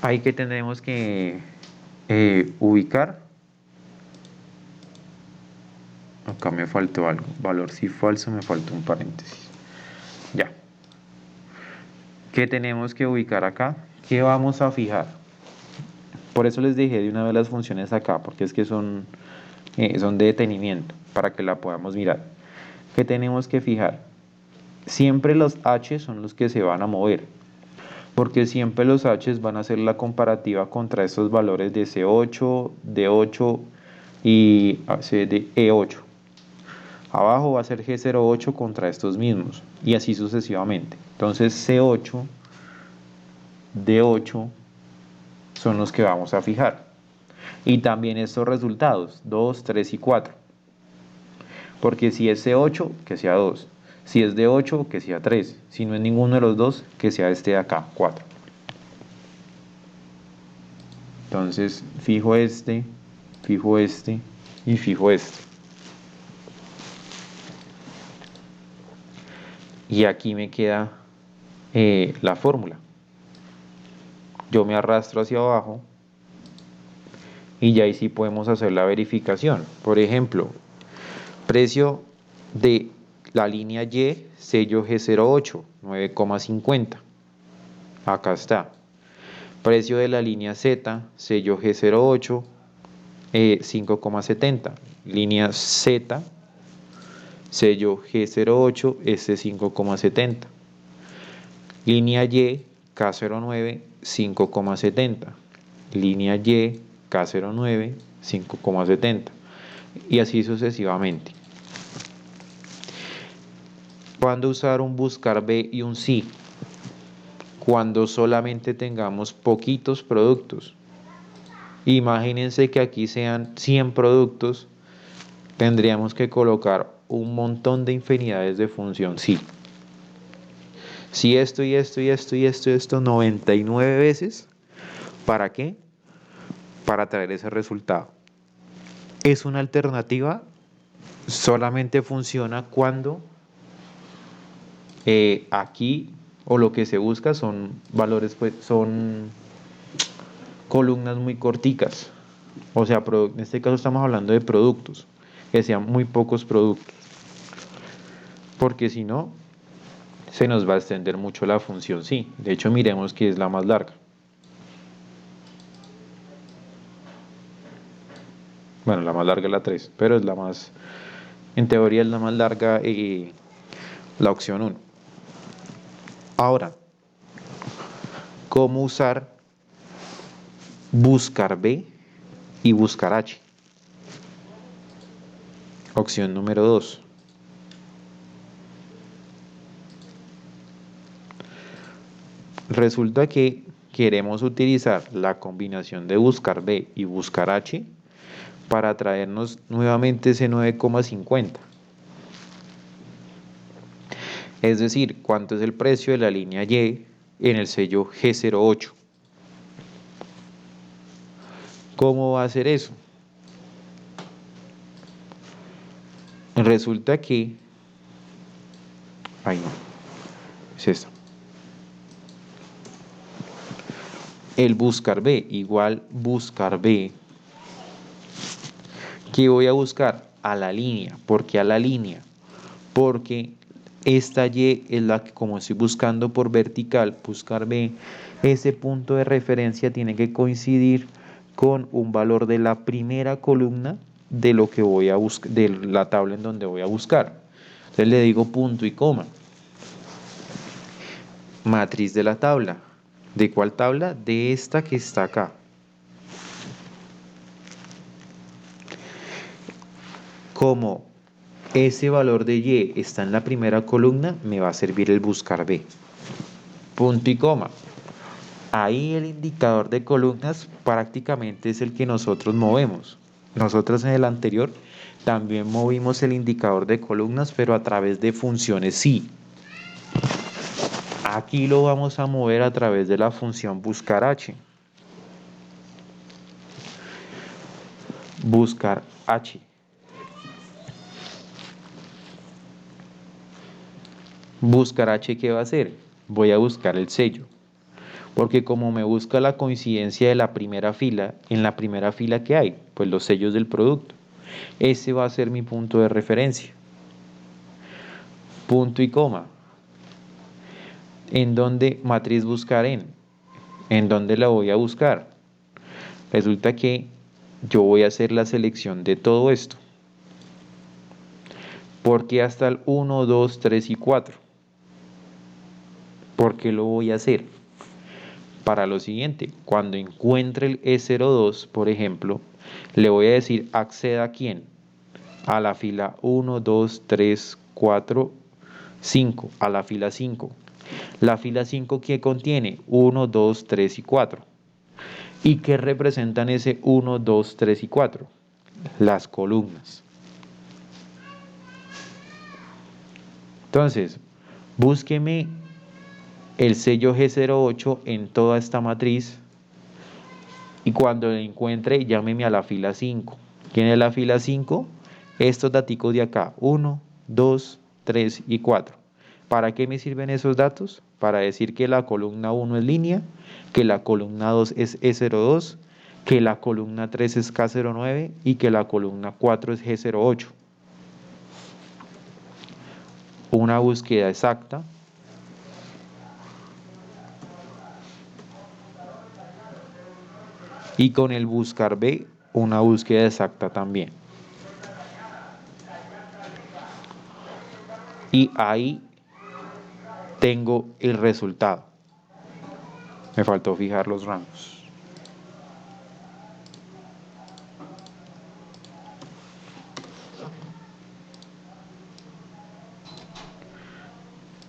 Ahí que tendremos que ubicar. Acá me faltó algo. Valor sí falso, me faltó un paréntesis. Ya. ¿Qué tenemos que ubicar acá? ¿Qué vamos a fijar? Por eso les dejé de una vez las funciones acá, porque es que son de detenimiento, para que la podamos mirar. ¿Qué tenemos que fijar? Siempre los h son los que se van a mover, porque siempre los h van a hacer la comparativa contra estos valores de C8, D8 y de E8. Abajo va a ser G08 contra estos mismos y así sucesivamente. Entonces C8, D8 son los que vamos a fijar. Y también estos resultados, 2, 3 y 4. Porque si es C8, que sea 2. Si es D8, que sea 3. Si no es ninguno de los dos, que sea este de acá, 4. Entonces fijo este y fijo este. Y aquí me queda la fórmula. Yo me arrastro hacia abajo y ya ahí sí podemos hacer la verificación. Por ejemplo, precio de la línea Y, sello G08, 9,50. Acá está. Precio de la línea Z, sello G08, 5,70. Línea Z, sello G08, este 5,70. Línea Y, K09, 5,70. Línea Y, K09, 5,70. Y así sucesivamente. ¿Cuándo usar un buscar B y un sí? Cuando solamente tengamos poquitos productos. Imagínense que aquí sean 100 productos, tendríamos que colocar un montón de infinidades de función sí. Si esto y esto y esto y esto y esto 99 veces, ¿para qué? Para traer ese resultado. Es una alternativa, solamente funciona cuando aquí o lo que se busca son valores, pues son columnas muy corticas. O sea, en este caso estamos hablando de productos, que sean muy pocos productos. Porque si no, se nos va a extender mucho la función sí. De hecho, miremos que es la más larga. Bueno, la más larga es la 3, pero es la más, en teoría es la más larga la opción 1. Ahora, ¿cómo usar buscar B y buscar H? Opción número 2. Resulta que queremos utilizar la combinación de buscar B y buscar H para traernos nuevamente ese 9,50. Es decir, ¿cuánto es el precio de la línea Y en el sello G08? ¿Cómo va a hacer eso? Resulta que... Ay, no. Es esto. El buscar B igual buscar B. ¿Qué voy a buscar? A la línea. ¿Por qué a la línea? Porque esta Y es la que, como estoy buscando por vertical, buscar B, ese punto de referencia tiene que coincidir con un valor de la primera columna de lo que voy a buscar, de la tabla en donde voy a buscar. Entonces le digo punto y coma. Matriz de la tabla. ¿De cuál tabla? De esta que está acá. Como ese valor de Y está en la primera columna, me va a servir el buscar B. Punto y coma. Ahí el indicador de columnas prácticamente es el que nosotros movemos. Nosotros en el anterior también movimos el indicador de columnas, pero a través de funciones sí. Aquí lo vamos a mover a través de la función buscar H. Buscar H. Buscar H, ¿qué va a hacer? Voy a buscar el sello. Porque como me busca la coincidencia de la primera fila, en la primera fila que hay, pues los sellos del producto. Ese va a ser mi punto de referencia. Punto y coma. ¿En dónde matriz buscar en? ¿En dónde la voy a buscar? Resulta que yo voy a hacer la selección de todo esto. ¿Por qué hasta el 1, 2, 3 y 4? ¿Por qué lo voy a hacer? Para lo siguiente, cuando encuentre el E02, por ejemplo, le voy a decir acceda a quién, a la fila 1, 2, 3, 4, 5, a la fila 5. La fila 5 que contiene 1, 2, 3 y 4. ¿Y qué representan ese 1, 2, 3 y 4? Las columnas. Entonces, búsqueme el sello G08 en toda esta matriz y cuando lo encuentre, llámeme a la fila 5. ¿Quién es la fila 5? Estos daticos de acá, 1, 2, 3 y 4. ¿Para qué me sirven esos datos? Para decir que la columna 1 es línea, que la columna 2 es E02, que la columna 3 es K09 y que la columna 4 es G08. Una búsqueda exacta. Y con el buscar B, una búsqueda exacta también. Y ahí tengo el resultado. Me faltó fijar los rangos.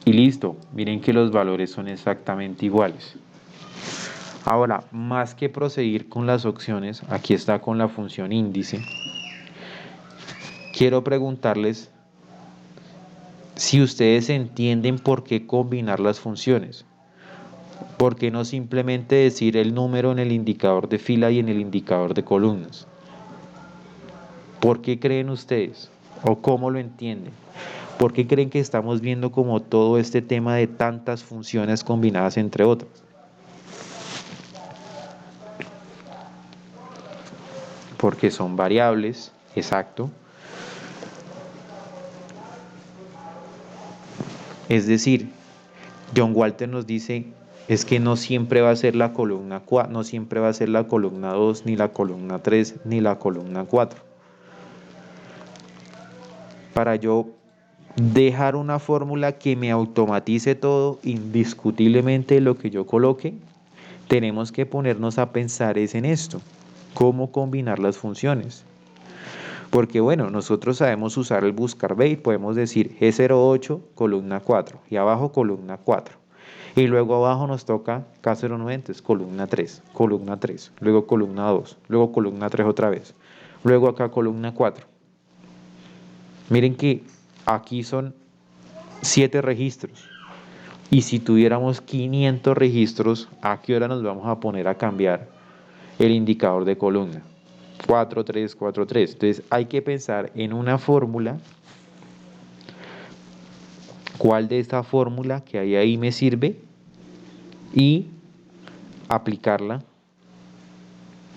Y listo, miren que los valores son exactamente iguales. Ahora, más que proseguir con las opciones, aquí está con la función índice. Quiero preguntarles si ustedes entienden por qué combinar las funciones. ¿Por qué no simplemente decir el número en el indicador de fila y en el indicador de columnas? ¿Por qué creen ustedes? ¿O cómo lo entienden? ¿Por qué creen que estamos viendo como todo este tema de tantas funciones combinadas entre otras? Porque son variables, exacto. Es decir, John Walter nos dice, es que no siempre va a ser la columna 4, no siempre va a ser la columna 2, ni la columna 3, ni la columna 4. Para yo dejar una fórmula que me automatice todo, indiscutiblemente lo que yo coloque, tenemos que ponernos a pensar es en esto, cómo combinar las funciones. Porque bueno, nosotros sabemos usar el buscar B y podemos decir G08, columna 4, y abajo columna 4. Y luego abajo nos toca K09, entonces columna 3, luego columna 2, luego columna 3 otra vez, luego acá columna 4. Miren que aquí son 7 registros. Y si tuviéramos 500 registros, ¿a qué hora nos vamos a poner a cambiar el indicador de columna? 4, 3, 4, 3. Entonces hay que pensar en una fórmula. ¿Cuál de esta fórmula que hay ahí me sirve? Y aplicarla.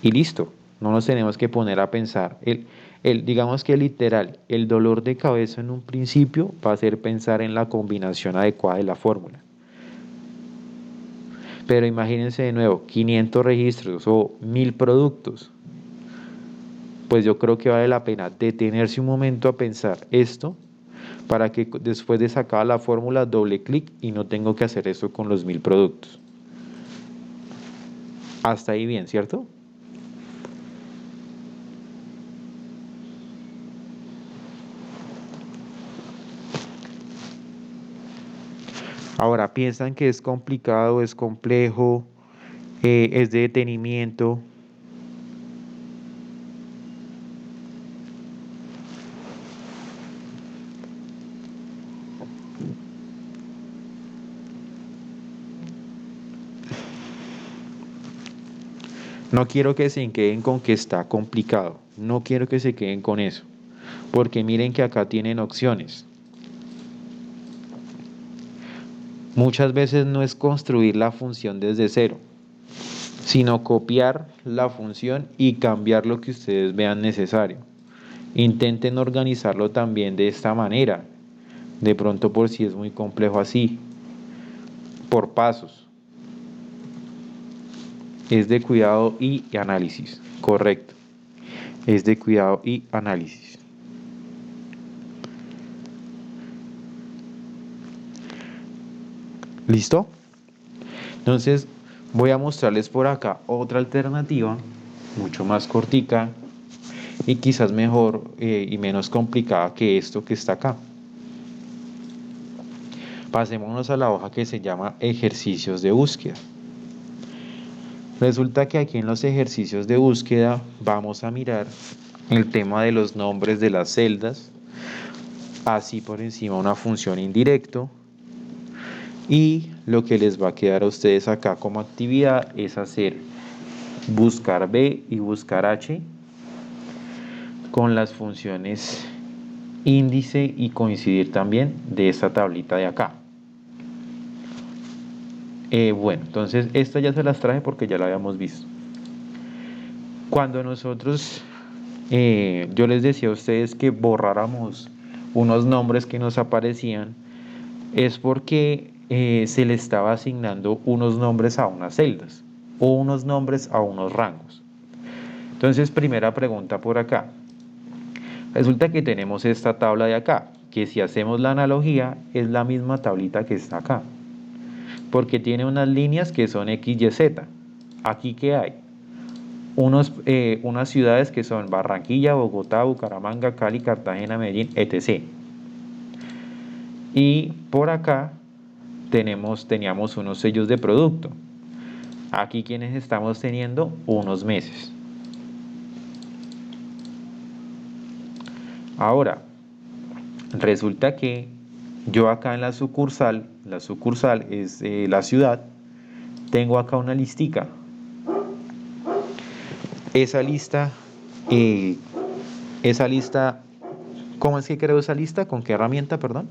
Y listo. No nos tenemos que poner a pensar. Digamos que literal, el dolor de cabeza en un principio va a ser pensar en la combinación adecuada de la fórmula. Pero imagínense de nuevo, 500 registros o 1000 productos. Pues yo creo que vale la pena detenerse un momento a pensar esto para que después de sacar la fórmula doble clic y no tengo que hacer eso con los 1000 productos. Hasta ahí bien, ¿cierto? Ahora, ¿piensan que es complicado, es complejo, es de detenimiento? No quiero que se queden con que está complicado. No quiero que se queden con eso. Porque miren que acá tienen opciones. Muchas veces no es construir la función desde cero, sino copiar la función y cambiar lo que ustedes vean necesario. Intenten organizarlo también de esta manera. De pronto por si es muy complejo así. Por pasos. Es de cuidado y análisis. Correcto. Es de cuidado y análisis. ¿Listo? Entonces voy a mostrarles por acá otra alternativa, mucho más cortica, y quizás mejor y menos complicada que esto que está acá. Pasémonos a la hoja que se llama ejercicios de búsqueda. Resulta que aquí en los ejercicios de búsqueda vamos a mirar el tema de los nombres de las celdas, así por encima una función indirecto, y lo que les va a quedar a ustedes acá como actividad es hacer buscar B y buscar H con las funciones índice y coincidir también de esta tablita de acá. Bueno, entonces esta ya se las traje porque ya la habíamos visto. Cuando nosotros, yo les decía a ustedes que borráramos unos nombres que nos aparecían, es porque se le estaba asignando unos nombres a unas celdas o unos nombres a unos rangos. Entonces, primera pregunta por acá. Resulta que tenemos esta tabla de acá, que si hacemos la analogía es la misma tablita que está acá, porque tiene unas líneas que son X, Y, Z. Aquí que hay unas ciudades que son Barranquilla, Bogotá, Bucaramanga, Cali, Cartagena, Medellín, etc. Y por acá teníamos unos sellos de producto. Aquí quienes estamos teniendo unos meses. Ahora, resulta que yo acá en la sucursal es la ciudad, tengo acá una listica. Esa lista, ¿cómo es que creo esa lista? ¿Con qué herramienta, perdón?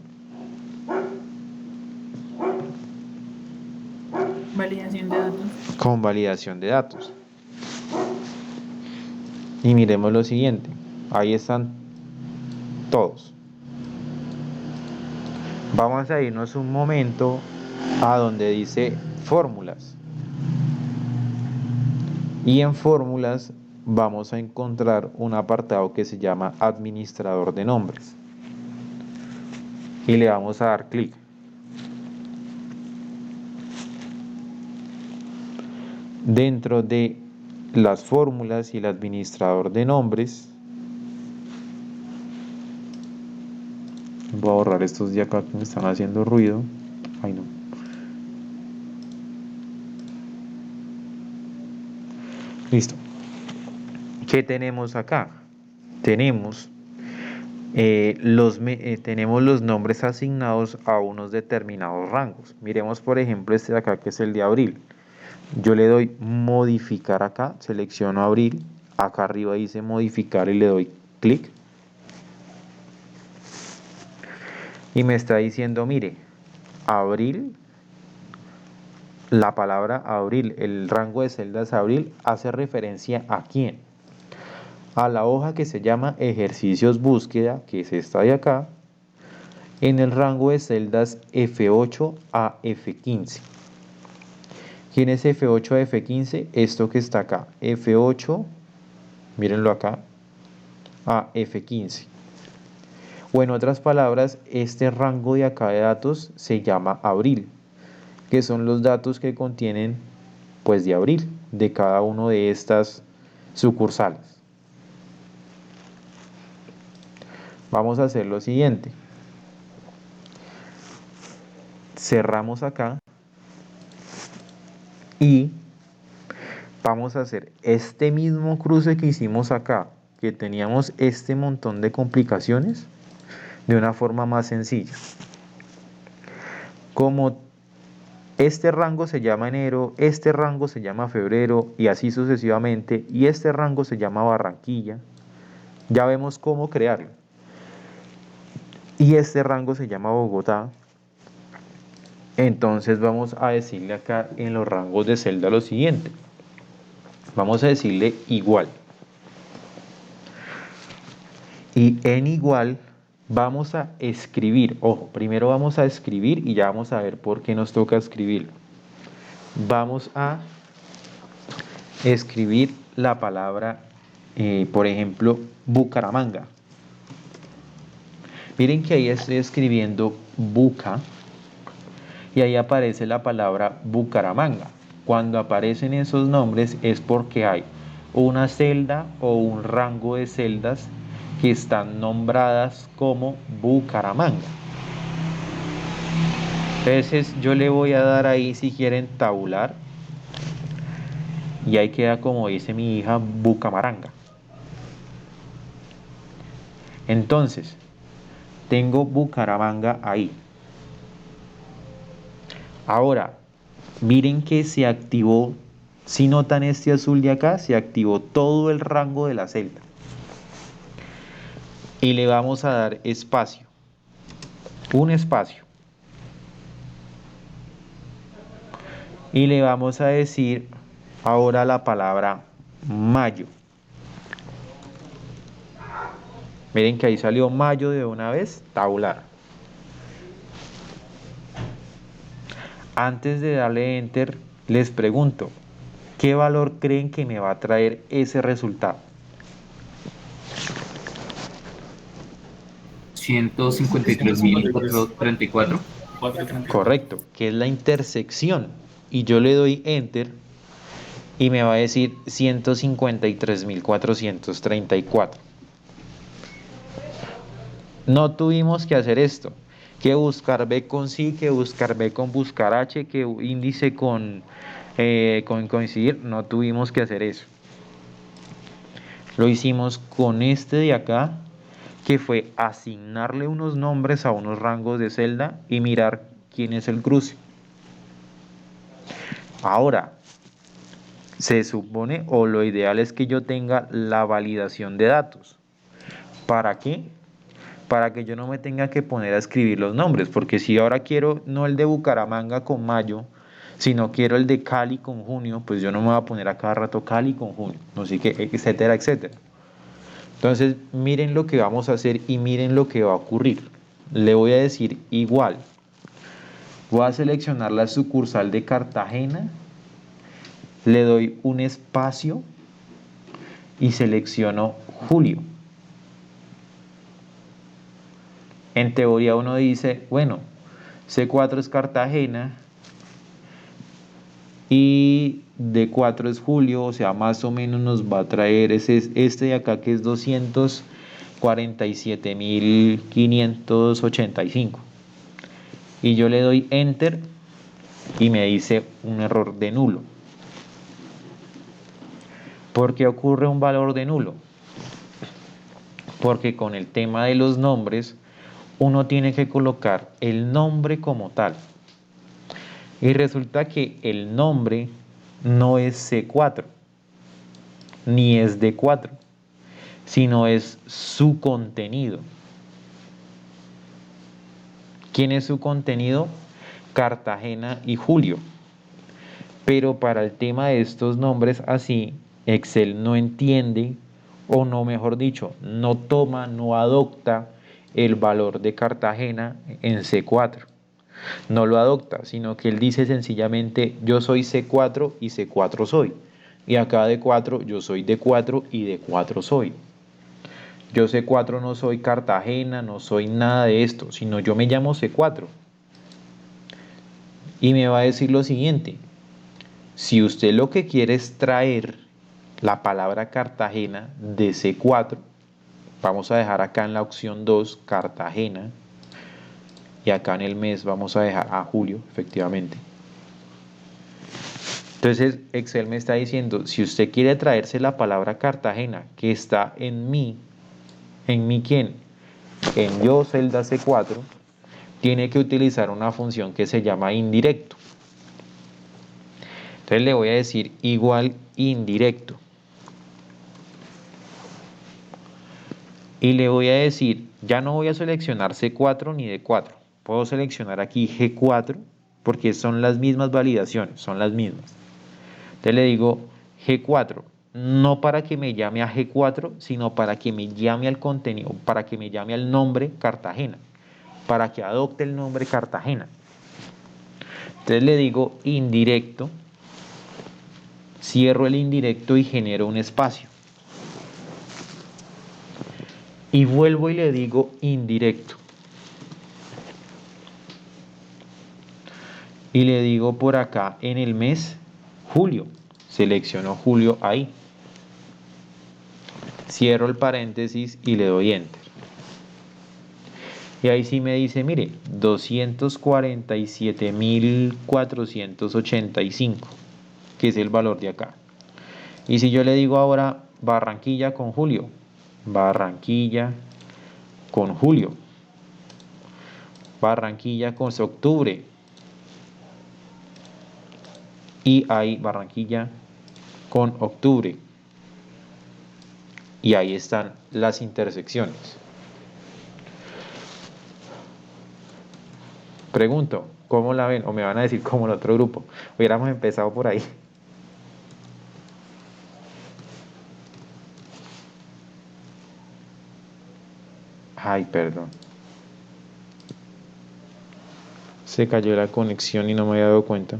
Validación de datos. Con validación de datos. Y miremos lo siguiente, ahí están todos. Vamos a irnos un momento a donde dice fórmulas. Y en fórmulas vamos a encontrar un apartado que se llama administrador de nombres. Y le vamos a dar clic. Dentro de las fórmulas y el administrador de nombres, voy a borrar estos de acá que me están haciendo ruido. Ay, no. Listo. ¿Qué tenemos acá? Tenemos los nombres asignados a unos determinados rangos. Miremos, por ejemplo, este de acá que es el de abril. Yo le doy modificar acá, selecciono abril, acá arriba dice modificar y le doy clic. Y me está diciendo, mire, abril, la palabra abril, el rango de celdas abril hace referencia a quién. A la hoja que se llama ejercicios búsqueda, que es esta de acá, en el rango de celdas F8 a F15. ¿Quién es F8 a F15? Esto que está acá, F8, mírenlo acá, a F15. O en otras palabras, este rango de acá de datos se llama abril, que son los datos que contienen, pues, de abril, de cada uno de estas sucursales. Vamos a hacer lo siguiente. Cerramos acá y vamos a hacer este mismo cruce que hicimos acá, que teníamos este montón de complicaciones, de una forma más sencilla. Como este rango se llama enero, este rango se llama febrero y así sucesivamente, y este rango se llama Barranquilla, ya vemos cómo crearlo. Y este rango se llama Bogotá. Entonces vamos a decirle acá en los rangos de celda lo siguiente. Vamos a decirle igual. Y en igual vamos a escribir. Ojo, primero vamos a escribir y ya vamos a ver por qué nos toca escribir. Vamos a escribir la palabra, por ejemplo, Bucaramanga. Miren que ahí estoy escribiendo Buca y ahí aparece la palabra Bucaramanga. Cuando aparecen esos nombres es porque hay una celda o un rango de celdas que están nombradas como Bucaramanga. Entonces yo le voy a dar ahí, si quieren, tabular, y ahí queda, como dice mi hija, Bucamaranga. Entonces tengo Bucaramanga ahí. Ahora miren que se activó, si notan este azul de acá, se activó todo el rango de la celda. Y le vamos a dar espacio, un espacio. Y le vamos a decir ahora la palabra mayo. Miren que ahí salió mayo de una vez, tabular. Antes de darle enter, les pregunto, ¿qué valor creen que me va a traer ese resultado? 153.434. Correcto, que es la intersección. Y yo le doy enter y me va a decir 153.434. No tuvimos que hacer esto, que buscar B con sí, que buscar B con buscar H, que índice con coincidir. No tuvimos que hacer eso. Lo hicimos con este de acá, que fue asignarle unos nombres a unos rangos de celda y mirar quién es el cruce. Ahora, se supone, o lo ideal es que yo tenga la validación de datos. ¿Para qué? Para que yo no me tenga que poner a escribir los nombres, porque si ahora quiero no el de Bucaramanga con mayo, sino quiero el de Cali con junio, pues yo no me voy a poner a cada rato Cali con junio, no sé qué, etcétera, etcétera. Entonces, miren lo que vamos a hacer y miren lo que va a ocurrir. Le voy a decir igual. Voy a seleccionar la sucursal de Cartagena, le doy un espacio y selecciono julio. En teoría uno dice, bueno, C4 es Cartagena y D4 es julio, o sea, más o menos nos va a traer este de acá, que es 247.585. Y yo le doy enter y me dice un error de nulo. ¿Por qué ocurre un valor de nulo? Porque con el tema de los nombres, uno tiene que colocar el nombre como tal. Y resulta que el nombre no es C4, ni es D4, sino es su contenido. ¿Quién es su contenido? Cartagena y Julio. Pero para el tema de estos nombres así, Excel no entiende, o no, mejor dicho, no toma, no adopta el valor de Cartagena en C4. No lo adopta, sino que él dice sencillamente, yo soy C4 y C4 soy. Y acá D4, yo soy D4 y D4 soy. Yo C4 no soy Cartagena, no soy nada de esto, sino yo me llamo C4. Y me va a decir lo siguiente, si usted lo que quiere es traer la palabra Cartagena de C4, vamos a dejar acá en la opción 2 Cartagena, y acá en el mes vamos a dejar a julio, efectivamente. Entonces Excel me está diciendo, si usted quiere traerse la palabra Cartagena, que está ¿en mí quién? En yo, celda C4, tiene que utilizar una función que se llama indirecto. Entonces le voy a decir igual indirecto. Y le voy a decir, ya no voy a seleccionar C4 ni D4. Puedo seleccionar aquí G4 porque son las mismas validaciones, son las mismas. Entonces le digo G4, no para que me llame a G4, sino para que me llame al contenido, para que me llame al nombre Cartagena, para que adopte el nombre Cartagena. Entonces le digo indirecto, cierro el indirecto y genero un espacio. Y vuelvo y le digo indirecto. Y le digo por acá en el mes, julio. Selecciono julio ahí. cierro el paréntesis y le doy enter. Y ahí sí me dice, mire, 247.485, que es el valor de acá. Y si yo le digo ahora Barranquilla con Julio, Barranquilla con Julio, Barranquilla con octubre, y ahí Barranquilla con octubre, y ahí están las intersecciones. Pregunto, ¿cómo la ven? O me van a decir como el otro grupo. Hubiéramos empezado por ahí. Ay, perdón. Se cayó la conexión y no me había dado cuenta.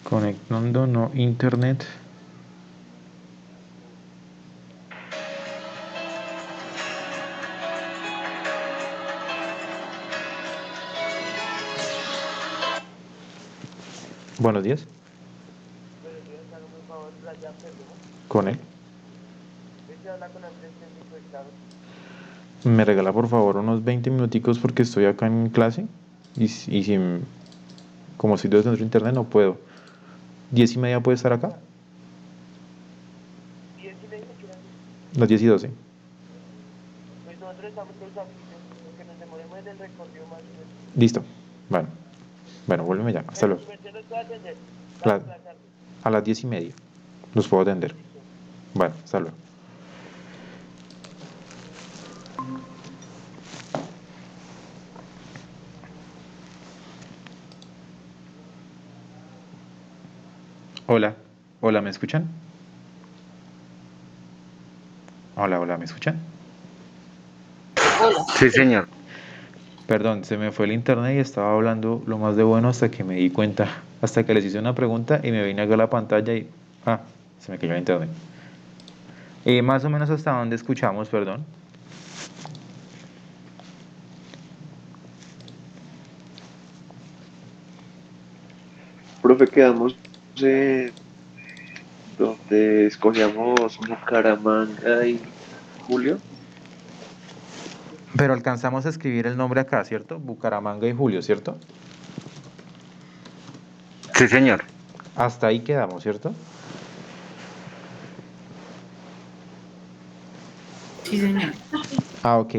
Conectando, no internet. Buenos días. Con él. Me regala por favor unos 20 minuticos porque estoy acá en clase y si como soy de centro de internet no puedo. 10:30 puede estar acá. 10:30, Las 10:12. pues nosotros estamos todos porque nos demoremos en el recorrido más o menos. Listo. Bueno, vuélveme ya. Hasta luego. ¿Usted nos puede atender? A las 10:30 los puedo atender. Bueno, hasta luego. Hola, ¿me escuchan? Hola, ¿me escuchan? Sí, señor. Perdón, se me fue el internet y estaba hablando lo más de bueno hasta que me di cuenta, hasta que les hice una pregunta y me vine acá a la pantalla y se me cayó el internet. Más o menos hasta donde escuchamos, perdón. Profe, quedamos donde escogíamos Bucaramanga y Julio. Pero alcanzamos a escribir el nombre acá, ¿cierto? Bucaramanga y Julio, ¿cierto? Sí, señor. Hasta ahí quedamos, ¿cierto? Sí, señor. Ok.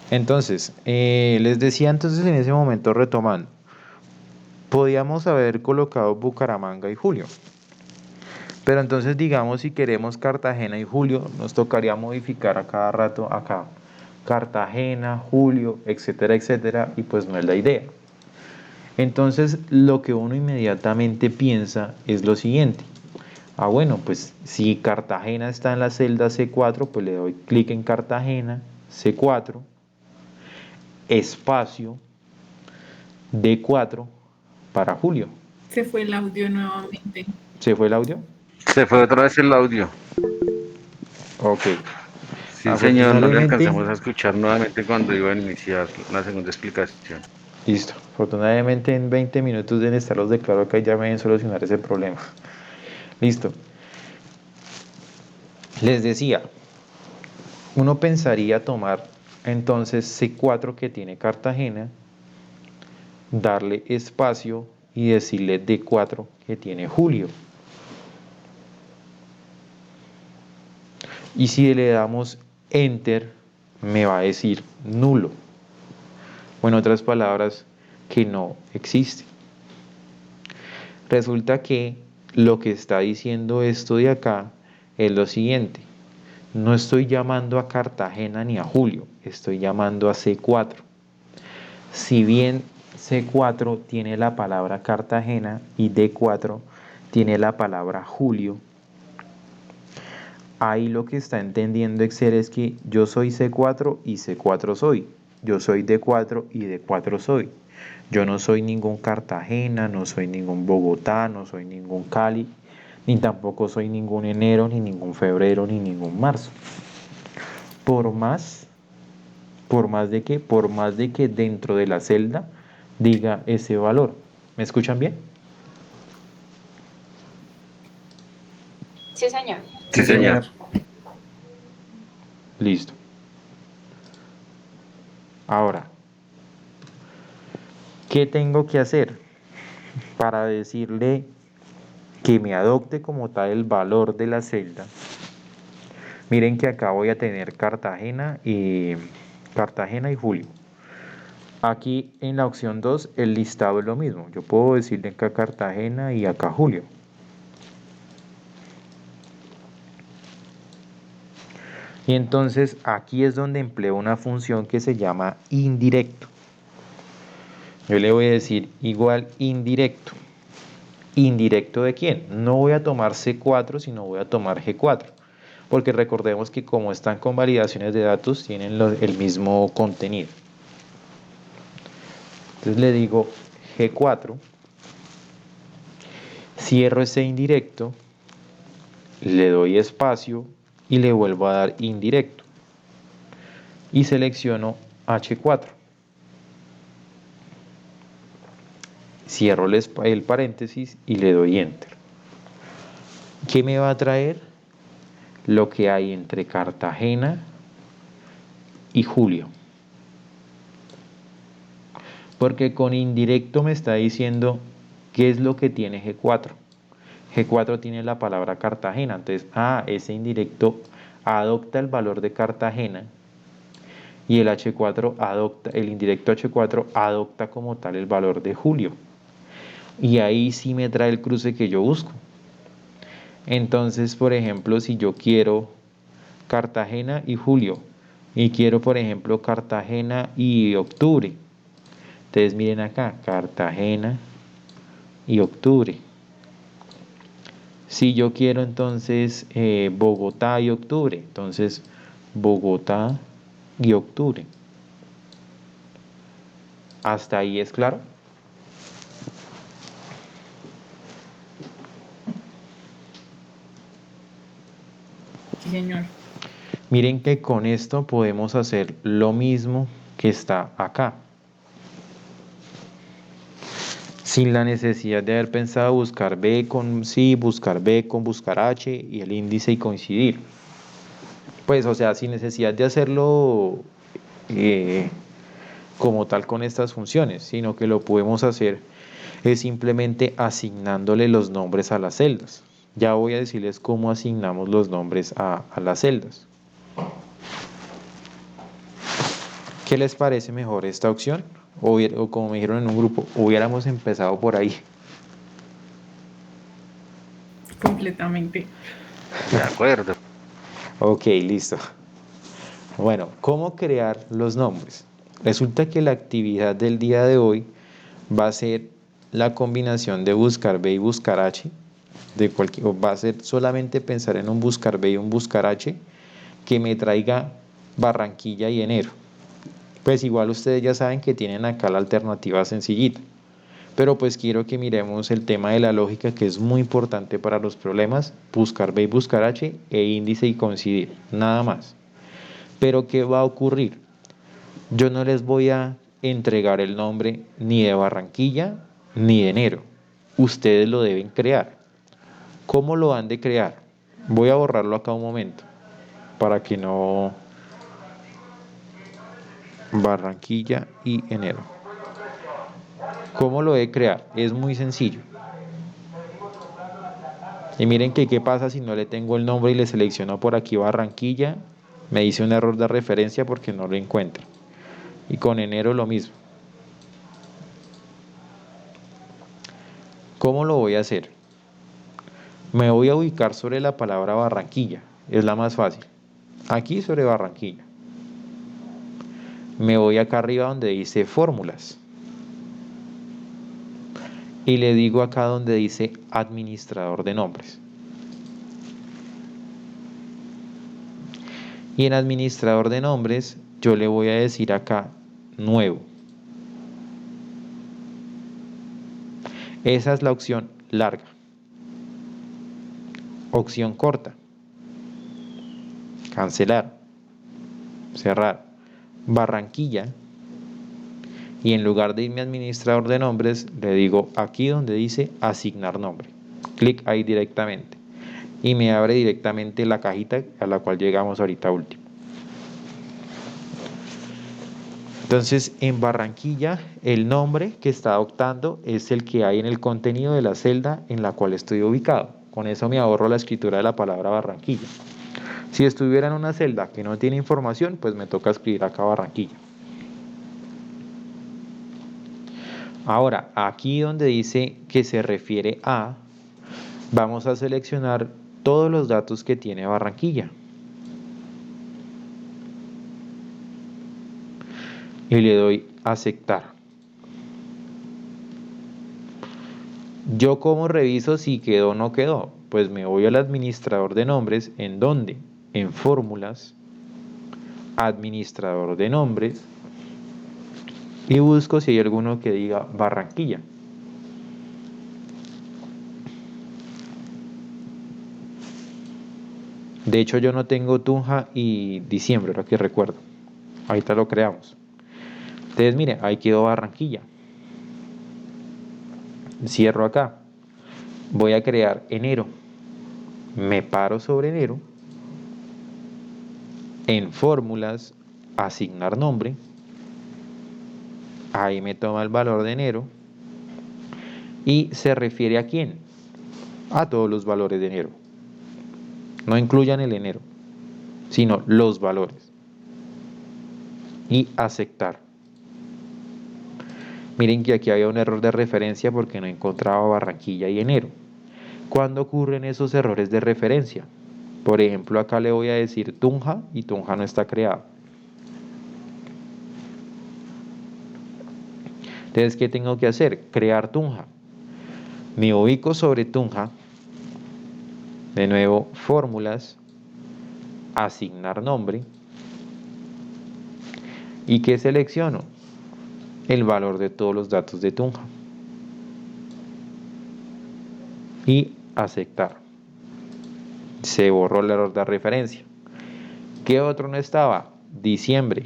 Entonces, les decía entonces en ese momento retomando, podíamos haber colocado Bucaramanga y Julio. Pero entonces digamos si queremos Cartagena y Julio, nos tocaría modificar a cada rato acá. Cartagena, Julio, etcétera, etcétera, y pues no es la idea. Entonces lo que uno inmediatamente piensa es lo siguiente. Bueno, pues si Cartagena está en la celda C4, pues le doy clic en Cartagena, C4, espacio, D4 para Julio. Se fue el audio nuevamente. ¿Se fue el audio? Se fue otra vez el audio. Ok. Sí, señor, no le Afortunadamente- alcanzamos a escuchar nuevamente cuando iba a iniciar la segunda explicación. Listo. Afortunadamente en 20 minutos deben estar los de Claro acá y ya me deben solucionar ese problema. Listo. Les decía, uno pensaría tomar entonces C4 que tiene Cartagena, darle espacio y decirle D4 que tiene Julio. Y si le damos Enter, me va a decir nulo. O en otras palabras, que no existe. Resulta que lo que está diciendo esto de acá es lo siguiente. No estoy llamando a Cartagena ni a Julio, estoy llamando a C4. Si bien C4 tiene la palabra Cartagena y D4 tiene la palabra Julio, ahí lo que está entendiendo Excel es que yo soy C4 y C4 soy. Yo soy D4 y D4 soy. Yo no soy ningún Cartagena, no soy ningún Bogotá, no soy ningún Cali, ni tampoco soy ningún enero, ni ningún febrero, ni ningún marzo. Por más de que dentro de la celda diga ese valor. ¿Me escuchan bien? Sí, señor. Sí, señor. Listo. Ahora, ¿qué tengo que hacer para decirle que me adopte como tal el valor de la celda? Miren que acá voy a tener Cartagena y Julio. Aquí en la opción 2 el listado es lo mismo. Yo puedo decirle acá Cartagena y acá Julio. Y entonces aquí es donde empleo una función que se llama indirecto. Yo le voy a decir igual indirecto. ¿Indirecto de quién? No voy a tomar C4, sino voy a tomar G4. Porque recordemos que como están con validaciones de datos, tienen el mismo contenido. Entonces le digo G4, cierro ese indirecto, le doy espacio y le vuelvo a dar indirecto. Y selecciono H4. Cierro el paréntesis y le doy enter. ¿Qué me va a traer? Lo que hay entre Cartagena y Julio. Porque con indirecto me está diciendo qué es lo que tiene G4. G4 tiene la palabra Cartagena. Entonces, ese indirecto adopta el valor de Cartagena y el indirecto H4 adopta como tal el valor de Julio. Y ahí sí me trae el cruce que yo busco. Entonces, por ejemplo, si yo quiero Cartagena y Julio y quiero, por ejemplo, Cartagena y octubre, entonces miren acá, Cartagena y octubre. Si yo quiero entonces Bogotá y octubre, entonces Bogotá y octubre. ¿Hasta ahí es claro? Sí, señor. Miren que con esto podemos hacer lo mismo que está acá. Sin la necesidad de haber pensado buscar B con sí, buscar B con buscar H y el índice y coincidir. Pues, o sea, sin necesidad de hacerlo como tal con estas funciones, sino que lo podemos hacer es simplemente asignándole los nombres a las celdas. Ya voy a decirles cómo asignamos los nombres a las celdas. ¿Qué les parece mejor esta opción? O como me dijeron en un grupo, hubiéramos empezado por ahí. Completamente. De acuerdo. Ok, listo. Bueno, ¿cómo crear los nombres? Resulta que la actividad del día de hoy va a ser la combinación de buscar B y buscar H. Va a ser solamente pensar en un buscar B y un buscar H que me traiga Barranquilla y enero. Pues igual ustedes ya saben que tienen acá la alternativa sencillita. Pero pues quiero que miremos el tema de la lógica, que es muy importante para los problemas, buscar B y buscar H e índice y coincidir, nada más. Pero ¿qué va a ocurrir? Yo no les voy a entregar el nombre ni de Barranquilla ni de enero. Ustedes lo deben crear. ¿Cómo lo han de crear? Voy a borrarlo acá un momento para que no... Barranquilla y enero. ¿Cómo lo he crear? Es muy sencillo. Y miren que qué pasa si no le tengo el nombre y le selecciono por aquí Barranquilla. Me dice un error de referencia porque no lo encuentro. Y con enero lo mismo. ¿Cómo lo voy a hacer? Me voy a ubicar sobre la palabra Barranquilla. Es la más fácil. Aquí sobre Barranquilla. Me voy acá arriba donde dice fórmulas. y le digo acá donde dice administrador de nombres. Y en administrador de nombres yo le voy a decir acá nuevo. Esa es la opción larga. Opción corta. Cancelar. Cerrar. Barranquilla. Y en lugar de irme a administrador de nombres, le digo aquí donde dice asignar nombre. Clic ahí directamente. Y me abre directamente la cajita a la cual llegamos ahorita último. Entonces, en Barranquilla, el nombre que está adoptando es el que hay en el contenido de la celda en la cual estoy ubicado. Con eso me ahorro la escritura de la palabra Barranquilla. Si estuviera en una celda que no tiene información, pues me toca escribir acá Barranquilla. Ahora, aquí donde dice que se refiere a, vamos a seleccionar todos los datos que tiene Barranquilla. Y le doy aceptar. Yo como reviso si quedó o no quedó, pues me voy al administrador de nombres, ¿en dónde? En fórmulas, administrador de nombres, y busco si hay alguno que diga Barranquilla. De hecho yo no tengo Tunja y diciembre, ahora que recuerdo. Ahorita lo creamos. Entonces mire, ahí quedó Barranquilla. Cierro acá. Voy a crear enero. Me paro sobre enero. En fórmulas, asignar nombre. Ahí me toma el valor de enero. Y se refiere a quién? A todos los valores de enero. No incluyan el enero, sino los valores. Y aceptar. Miren que aquí había un error de referencia porque no encontraba Barranquilla y enero. ¿Cuándo ocurren esos errores de referencia? Por ejemplo, acá le voy a decir Tunja y Tunja no está creado. Entonces, ¿qué tengo que hacer? Crear Tunja. Me ubico sobre Tunja. De nuevo, fórmulas. Asignar nombre. ¿Y qué selecciono? El valor de todos los datos de Tunja. Y aceptar. Se borró el error de referencia. ¿Qué otro no estaba? Diciembre.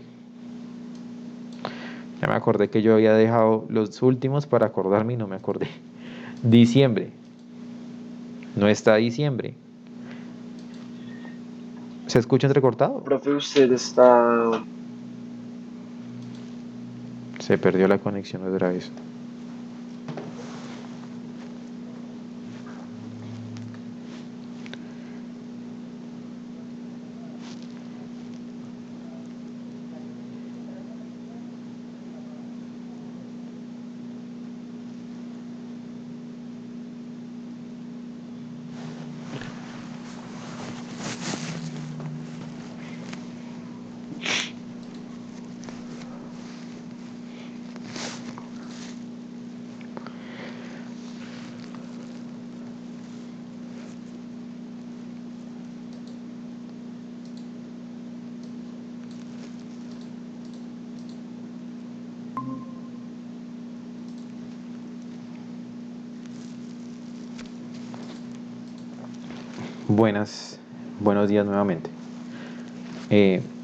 Ya me acordé que yo había dejado los últimos para acordarme y no me acordé. Diciembre. No está diciembre. ¿Se escucha entrecortado? Profe, usted está... Se perdió la conexión otra vez. Buenos días nuevamente.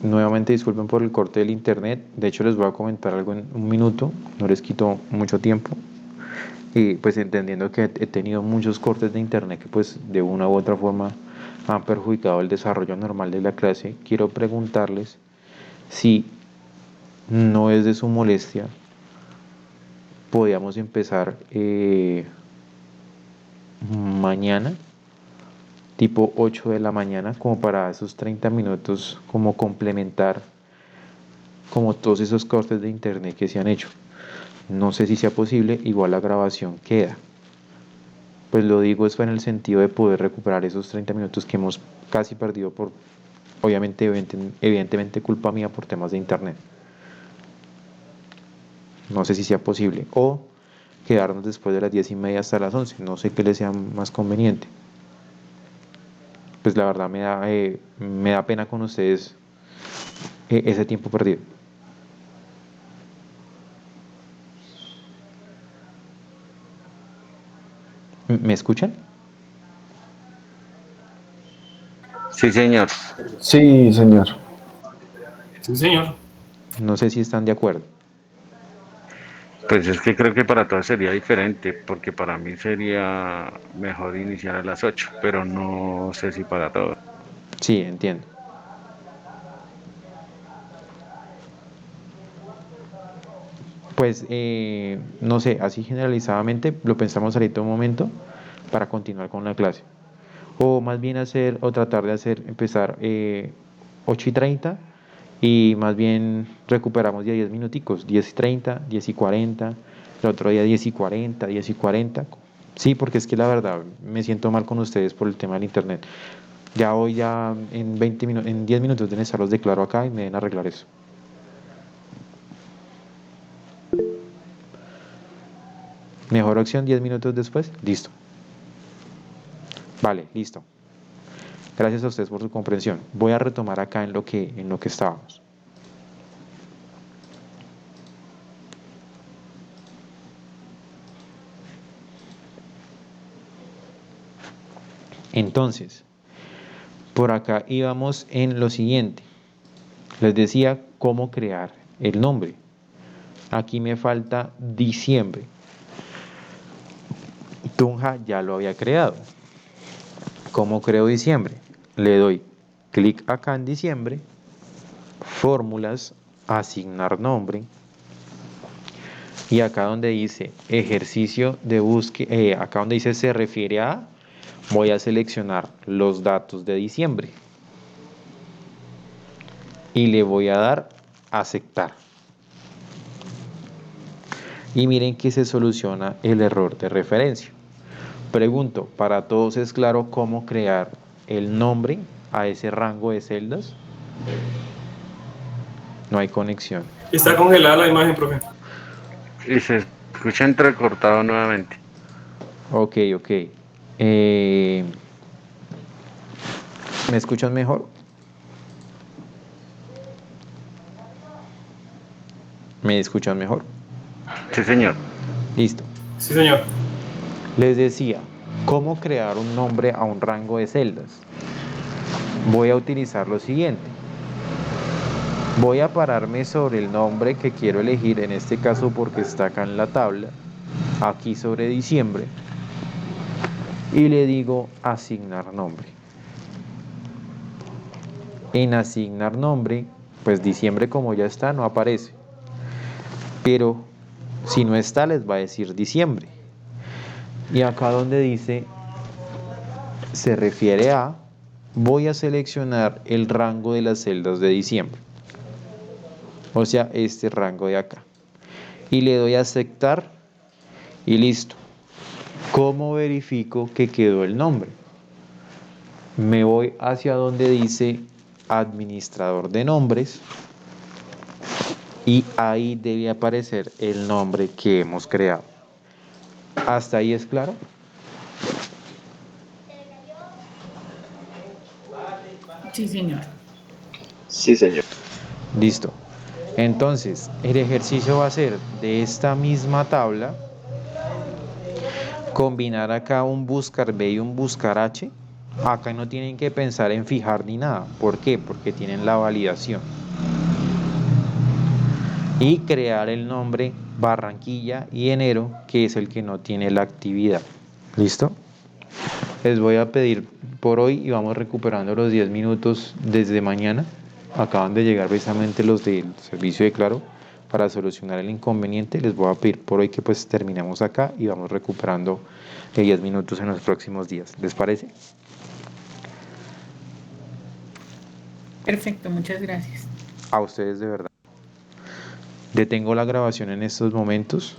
Nuevamente disculpen por el corte del internet. De hecho les voy a comentar algo en un minuto. No les quito mucho tiempo. Y pues entendiendo que he tenido muchos cortes de internet que pues de una u otra forma han perjudicado el desarrollo normal de la clase, quiero preguntarles si no es de su molestia, podíamos empezar mañana tipo 8 de la mañana, como para esos 30 minutos, como complementar como todos esos cortes de internet que se han hecho. No sé si sea posible, igual la grabación queda. Pues lo digo eso en el sentido de poder recuperar esos 30 minutos que hemos casi perdido por, obviamente, evidentemente culpa mía por temas de internet. No sé si sea posible. O quedarnos después de las 10:30 hasta las 11. No sé qué les sea más conveniente. Pues la verdad me da pena con ustedes ese tiempo perdido. ¿Me escuchan? Sí, señor. Sí, señor. Sí, señor. No sé si están de acuerdo. Pues es que creo que para todos sería diferente, porque para mí sería mejor iniciar a las 8, pero no sé si para todos. Sí, entiendo. Pues no sé, así generalizadamente lo pensamos ahorita un momento para continuar con la clase. O más bien hacer o tratar de hacer, empezar 8:30 y más bien recuperamos ya 10 minuticos, 10:30, 10:40, el otro día 10:40, 10:40. Sí, porque es que la verdad me siento mal con ustedes por el tema del internet. Ya hoy ya en 20 minutos, en 10 minutos deben estar los declaro acá y me deben arreglar eso. Mejor opción 10 minutos después, listo. Vale, listo. Gracias a ustedes por su comprensión. Voy a retomar acá en lo que estábamos. Entonces, por acá íbamos en lo siguiente. Les decía cómo crear el nombre. Aquí me falta diciembre. Tunja ya lo había creado. ¿Cómo creo diciembre? Le doy clic acá en diciembre, fórmulas, asignar nombre. Y acá donde dice ejercicio de búsqueda, acá donde dice se refiere a, voy a seleccionar los datos de diciembre. Y le voy a dar aceptar. Y miren que se soluciona el error de referencia. Pregunto, ¿para todos es claro cómo crear el nombre a ese rango de celdas? No hay conexión. Está congelada la imagen, profe. Y se escucha entrecortado nuevamente. Ok. ¿Me escuchan mejor? ¿Me escuchan mejor? Sí, señor. Listo. Sí, señor. Les decía, ¿cómo crear un nombre a un rango de celdas? Voy a utilizar lo siguiente. Voy a pararme sobre el nombre que quiero elegir, en este caso porque está acá en la tabla, aquí sobre diciembre, y le digo asignar nombre. En asignar nombre, pues diciembre como ya está, no aparece. Pero si no está, les va a decir diciembre. Y acá donde dice se refiere a, voy a seleccionar el rango de las celdas de diciembre. O sea, este rango de acá. Y le doy a aceptar y listo. ¿Cómo verifico que quedó el nombre? Me voy hacia donde dice administrador de nombres y ahí debe aparecer el nombre que hemos creado. ¿Hasta ahí es claro? Sí, señor. Sí, señor. Listo. Entonces, el ejercicio va a ser de esta misma tabla, combinar acá un buscar B y un buscar H. Acá no tienen que pensar en fijar ni nada. ¿Por qué? Porque tienen la validación. Y crear el nombre Barranquilla y enero, que es el que no tiene la actividad. ¿Listo? Les voy a pedir por hoy y vamos recuperando los 10 minutos desde mañana. Acaban de llegar precisamente los del servicio de Claro para solucionar el inconveniente. Les voy a pedir por hoy que pues terminemos acá y vamos recuperando 10 minutos en los próximos días. ¿Les parece? Perfecto, muchas gracias. A ustedes de verdad. Detengo la grabación en estos momentos.